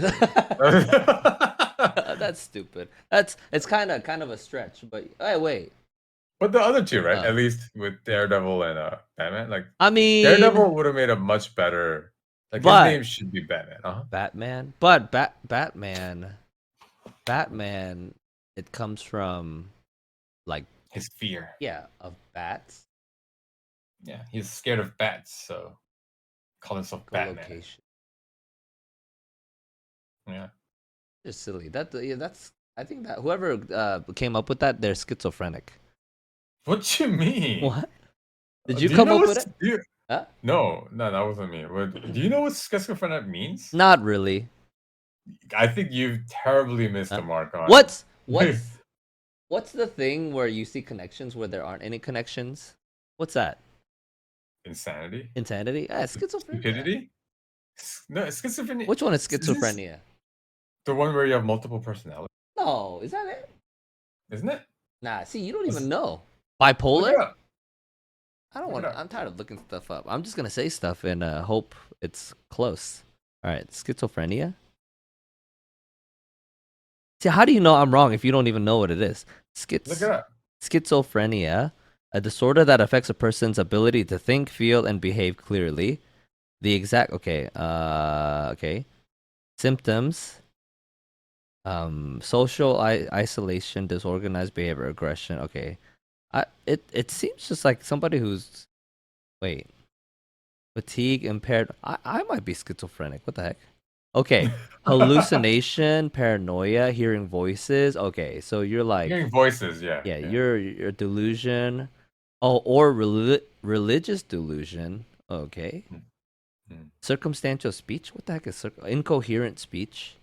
[SPEAKER 2] okay.
[SPEAKER 1] That's stupid. It's kind of a stretch, but hey, wait.
[SPEAKER 2] But the other two, right?
[SPEAKER 1] Uh,
[SPEAKER 2] At least with Daredevil and Batman, like
[SPEAKER 1] I mean,
[SPEAKER 2] Daredevil would have made a much better. Like his
[SPEAKER 1] but
[SPEAKER 2] name should be Batman. Uh-huh.
[SPEAKER 1] Batman, but Batman, it comes from like
[SPEAKER 2] His fear.
[SPEAKER 1] yeah, of bats,
[SPEAKER 2] Yeah, he's scared of bats, so call himself Batman.
[SPEAKER 1] echolocation.
[SPEAKER 2] Yeah.
[SPEAKER 1] It's silly. Yeah, that's I think that whoever came up with that, they're schizophrenic.
[SPEAKER 2] What you mean?
[SPEAKER 1] What? Did you
[SPEAKER 2] Do you
[SPEAKER 1] come
[SPEAKER 2] know
[SPEAKER 1] up with
[SPEAKER 2] what?
[SPEAKER 1] it?
[SPEAKER 2] Do you,
[SPEAKER 1] Huh?
[SPEAKER 2] no, no, that wasn't me. Do you know what schizophrenic means?
[SPEAKER 1] Not really.
[SPEAKER 2] I think you've terribly missed the
[SPEAKER 1] Huh?
[SPEAKER 2] mark on.
[SPEAKER 1] What's what's what's the thing where you see connections where there aren't any connections? What's that?
[SPEAKER 2] Insanity?
[SPEAKER 1] Insanity? Schizophrenia.
[SPEAKER 2] Stupidity? No, schizophrenia.
[SPEAKER 1] Which one is
[SPEAKER 2] Is this
[SPEAKER 1] schizophrenia?
[SPEAKER 2] the one where you have multiple personalities?
[SPEAKER 1] No, is that it?
[SPEAKER 2] Isn't it?
[SPEAKER 1] Nah, see, you don't even
[SPEAKER 2] Let's
[SPEAKER 1] know.
[SPEAKER 2] look it
[SPEAKER 1] Bipolar?
[SPEAKER 2] up.
[SPEAKER 1] I don't
[SPEAKER 2] Look it
[SPEAKER 1] want.
[SPEAKER 2] up.
[SPEAKER 1] I'm tired of looking stuff up. I'm just gonna say stuff and hope it's close. All right, schizophrenia. See, how do you know I'm wrong if you don't even know what it is?
[SPEAKER 2] Look it
[SPEAKER 1] Schiz
[SPEAKER 2] up.
[SPEAKER 1] Schizophrenia, a disorder that affects a person's ability to think, feel, and behave clearly. The exact okay. Symptoms: social isolation, disorganized behavior, aggression. Okay, it seems just like somebody who's wait fatigue impaired. I might be schizophrenic. What the heck? Okay, hallucination, paranoia, hearing voices. Okay, so you're like
[SPEAKER 2] Hearing voices, yeah,
[SPEAKER 1] yeah,
[SPEAKER 2] yeah.
[SPEAKER 1] you're delusion. Oh, or religious delusion. Okay.
[SPEAKER 2] Mm, mm.
[SPEAKER 1] Circumstantial speech? What the heck is incoherent speech?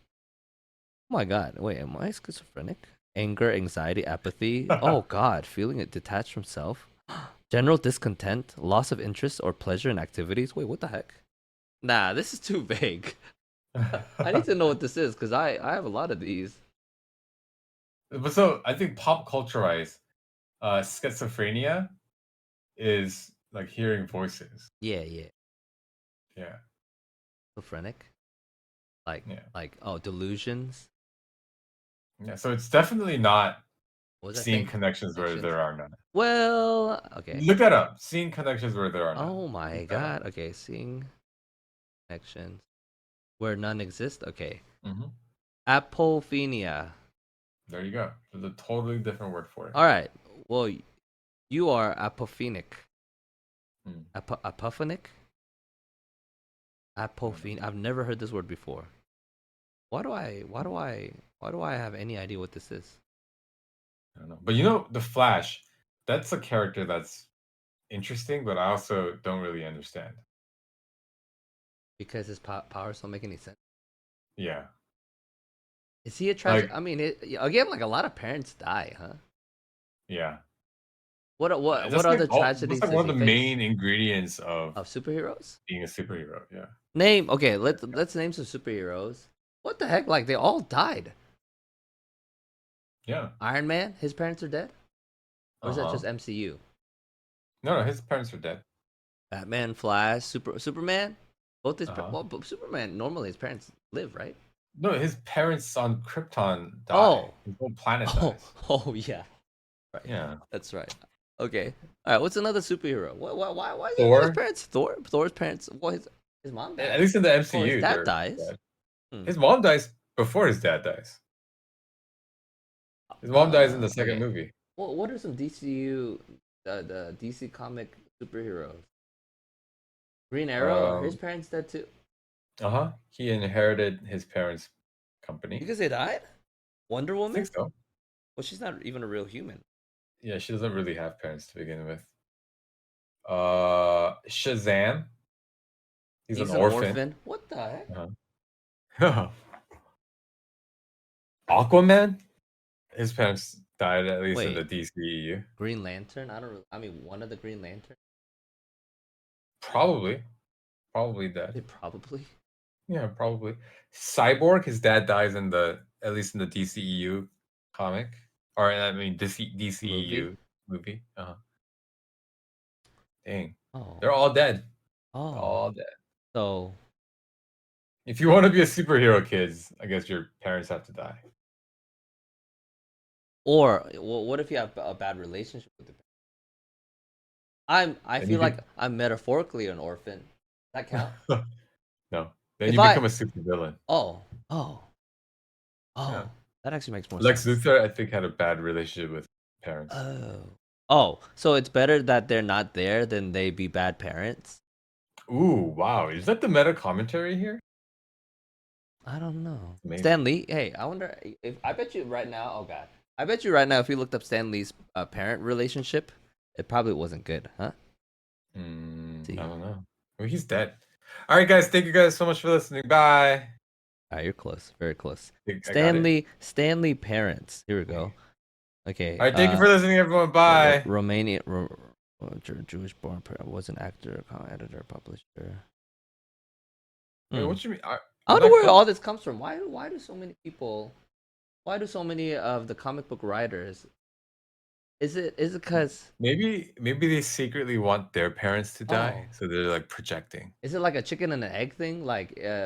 [SPEAKER 1] Oh my god, wait, am I schizophrenic? Anger, anxiety, apathy. Oh god, feeling it detached from self. General discontent, loss of interest or pleasure in activities. Wait, what the heck? Nah, this is too vague. I need to know what this is because I have a lot of these.
[SPEAKER 2] But so I think pop culture wise, schizophrenia is like hearing voices.
[SPEAKER 1] Yeah, yeah.
[SPEAKER 2] Yeah,
[SPEAKER 1] Schizophrenic. Like
[SPEAKER 2] yeah,
[SPEAKER 1] oh, delusions.
[SPEAKER 2] yeah. So it's definitely not
[SPEAKER 1] What was I
[SPEAKER 2] seeing
[SPEAKER 1] saying?
[SPEAKER 2] connections where
[SPEAKER 1] Connections.
[SPEAKER 2] there are none.
[SPEAKER 1] Well, okay.
[SPEAKER 2] Look that up. Seeing connections where there are none.
[SPEAKER 1] Oh my
[SPEAKER 2] Look that up.
[SPEAKER 1] god. Okay, seeing connections where none exist. Okay.
[SPEAKER 2] Hmm.
[SPEAKER 1] Apophenia.
[SPEAKER 2] There you go. There's a totally different word for it.
[SPEAKER 1] All right. Well, you are apophenic.
[SPEAKER 2] Hmm.
[SPEAKER 1] Apophonic?
[SPEAKER 2] I don't know.
[SPEAKER 1] I've never heard this word before. Why do I have any idea what this is?
[SPEAKER 2] I don't know. But you know, the Flash, that's a character that's interesting, but I also don't really understand.
[SPEAKER 1] Because his powers don't make any sense.
[SPEAKER 2] Yeah.
[SPEAKER 1] Is he a tragic?
[SPEAKER 2] Like,
[SPEAKER 1] I mean, again, like a lot of parents die, huh?
[SPEAKER 2] yeah.
[SPEAKER 1] What other
[SPEAKER 2] That's
[SPEAKER 1] tragedies
[SPEAKER 2] like one
[SPEAKER 1] does
[SPEAKER 2] of
[SPEAKER 1] he
[SPEAKER 2] the
[SPEAKER 1] face?
[SPEAKER 2] main ingredients of
[SPEAKER 1] Of superheroes?
[SPEAKER 2] being a superhero. Yeah.
[SPEAKER 1] Name. Okay, let's name some superheroes. What the heck? Like they all died.
[SPEAKER 2] Yeah.
[SPEAKER 1] Iron Man, his parents are dead, or is that
[SPEAKER 2] Uh-huh.
[SPEAKER 1] just MCU?
[SPEAKER 2] No, no, his parents are dead.
[SPEAKER 1] Batman, Flash, Superman. Both
[SPEAKER 2] Uh-huh.
[SPEAKER 1] well, but Superman normally his parents live, right?
[SPEAKER 2] No, his parents on Krypton die.
[SPEAKER 1] Oh,
[SPEAKER 2] His whole planet
[SPEAKER 1] oh,
[SPEAKER 2] dies.
[SPEAKER 1] oh yeah, right.
[SPEAKER 2] Yeah.
[SPEAKER 1] That's right. Okay. All right. What's another superhero? Why is it his
[SPEAKER 2] Thor,
[SPEAKER 1] parents? Thor's parents. Well, his mom
[SPEAKER 2] at
[SPEAKER 1] died.
[SPEAKER 2] least in the
[SPEAKER 1] Oh, his
[SPEAKER 2] MCU,
[SPEAKER 1] dad
[SPEAKER 2] they're
[SPEAKER 1] dies.
[SPEAKER 2] dead.
[SPEAKER 1] Hmm.
[SPEAKER 2] His mom dies before his dad dies. His mom dies in the second
[SPEAKER 1] Okay.
[SPEAKER 2] movie.
[SPEAKER 1] Well, what are some DCU, the DC comic superheroes? Green Arrow. Are his
[SPEAKER 2] Um,
[SPEAKER 1] parents dead too?
[SPEAKER 2] uh-huh. He inherited his parents' company.
[SPEAKER 1] Because they died. Wonder
[SPEAKER 2] I think
[SPEAKER 1] Woman.
[SPEAKER 2] so.
[SPEAKER 1] Well, she's not even a real human.
[SPEAKER 2] Yeah, she doesn't really have parents to begin with. Shazam. He's an
[SPEAKER 1] He's an
[SPEAKER 2] orphan.
[SPEAKER 1] orphan. What the heck?
[SPEAKER 2] Uh-huh. Aquaman. His parents died at least in the
[SPEAKER 1] Wait,
[SPEAKER 2] DCEU.
[SPEAKER 1] Green Lantern. I don't. I mean, one of the Green Lantern.
[SPEAKER 2] Probably, probably dead.
[SPEAKER 1] They probably
[SPEAKER 2] Yeah, probably. Cyborg. His dad dies in the at least in the DCEU comic, or I mean
[SPEAKER 1] movie.
[SPEAKER 2] DCEU movie. Uh-huh. Dang,
[SPEAKER 1] Oh,
[SPEAKER 2] they're all dead.
[SPEAKER 1] oh.
[SPEAKER 2] All dead.
[SPEAKER 1] So,
[SPEAKER 2] If you want to be a superhero, kids, I guess your parents have to die.
[SPEAKER 1] or well, what if you have a bad relationship with the parents? I
[SPEAKER 2] Then you
[SPEAKER 1] feel like
[SPEAKER 2] could
[SPEAKER 1] I'm metaphorically an orphan. Does that count?
[SPEAKER 2] no. Then
[SPEAKER 1] If
[SPEAKER 2] you
[SPEAKER 1] I
[SPEAKER 2] become a supervillain.
[SPEAKER 1] oh oh
[SPEAKER 2] Yeah.
[SPEAKER 1] oh, that actually makes more
[SPEAKER 2] Lex
[SPEAKER 1] sense.
[SPEAKER 2] Luthor, I think, had a bad relationship with parents.
[SPEAKER 1] Oh, so it's better that they're not there than they be bad parents.
[SPEAKER 2] Ooh, wow. Is that the meta commentary here?
[SPEAKER 1] I don't know.
[SPEAKER 2] Amazing.
[SPEAKER 1] Stan Lee. Hey, I wonder if I bet you right now. Oh God, I bet you right now if you looked up Stan Lee's parent relationship, it probably wasn't good, huh?
[SPEAKER 2] I
[SPEAKER 1] See,
[SPEAKER 2] don't know. Well, he's dead. All right, guys. Thank you guys so much for listening. Bye.
[SPEAKER 1] all right, you're close, very close.
[SPEAKER 2] I got it.
[SPEAKER 1] Stanley parents. Here we
[SPEAKER 2] All
[SPEAKER 1] go. Okay.
[SPEAKER 2] right. Thank you for listening, everyone. Bye.
[SPEAKER 1] Romania. Well, Jewish born was an actor, comic editor, publisher.
[SPEAKER 2] Wait,
[SPEAKER 1] Hmm.
[SPEAKER 2] what you mean?
[SPEAKER 1] I
[SPEAKER 2] I'm
[SPEAKER 1] wonder
[SPEAKER 2] not
[SPEAKER 1] where
[SPEAKER 2] clear.
[SPEAKER 1] all this comes from. Why do so many people? Why do so many of the comic book writers? Is it because
[SPEAKER 2] Maybe they secretly want their parents to die,
[SPEAKER 1] oh
[SPEAKER 2] so they're like projecting.
[SPEAKER 1] is it like a chicken and an egg thing? Like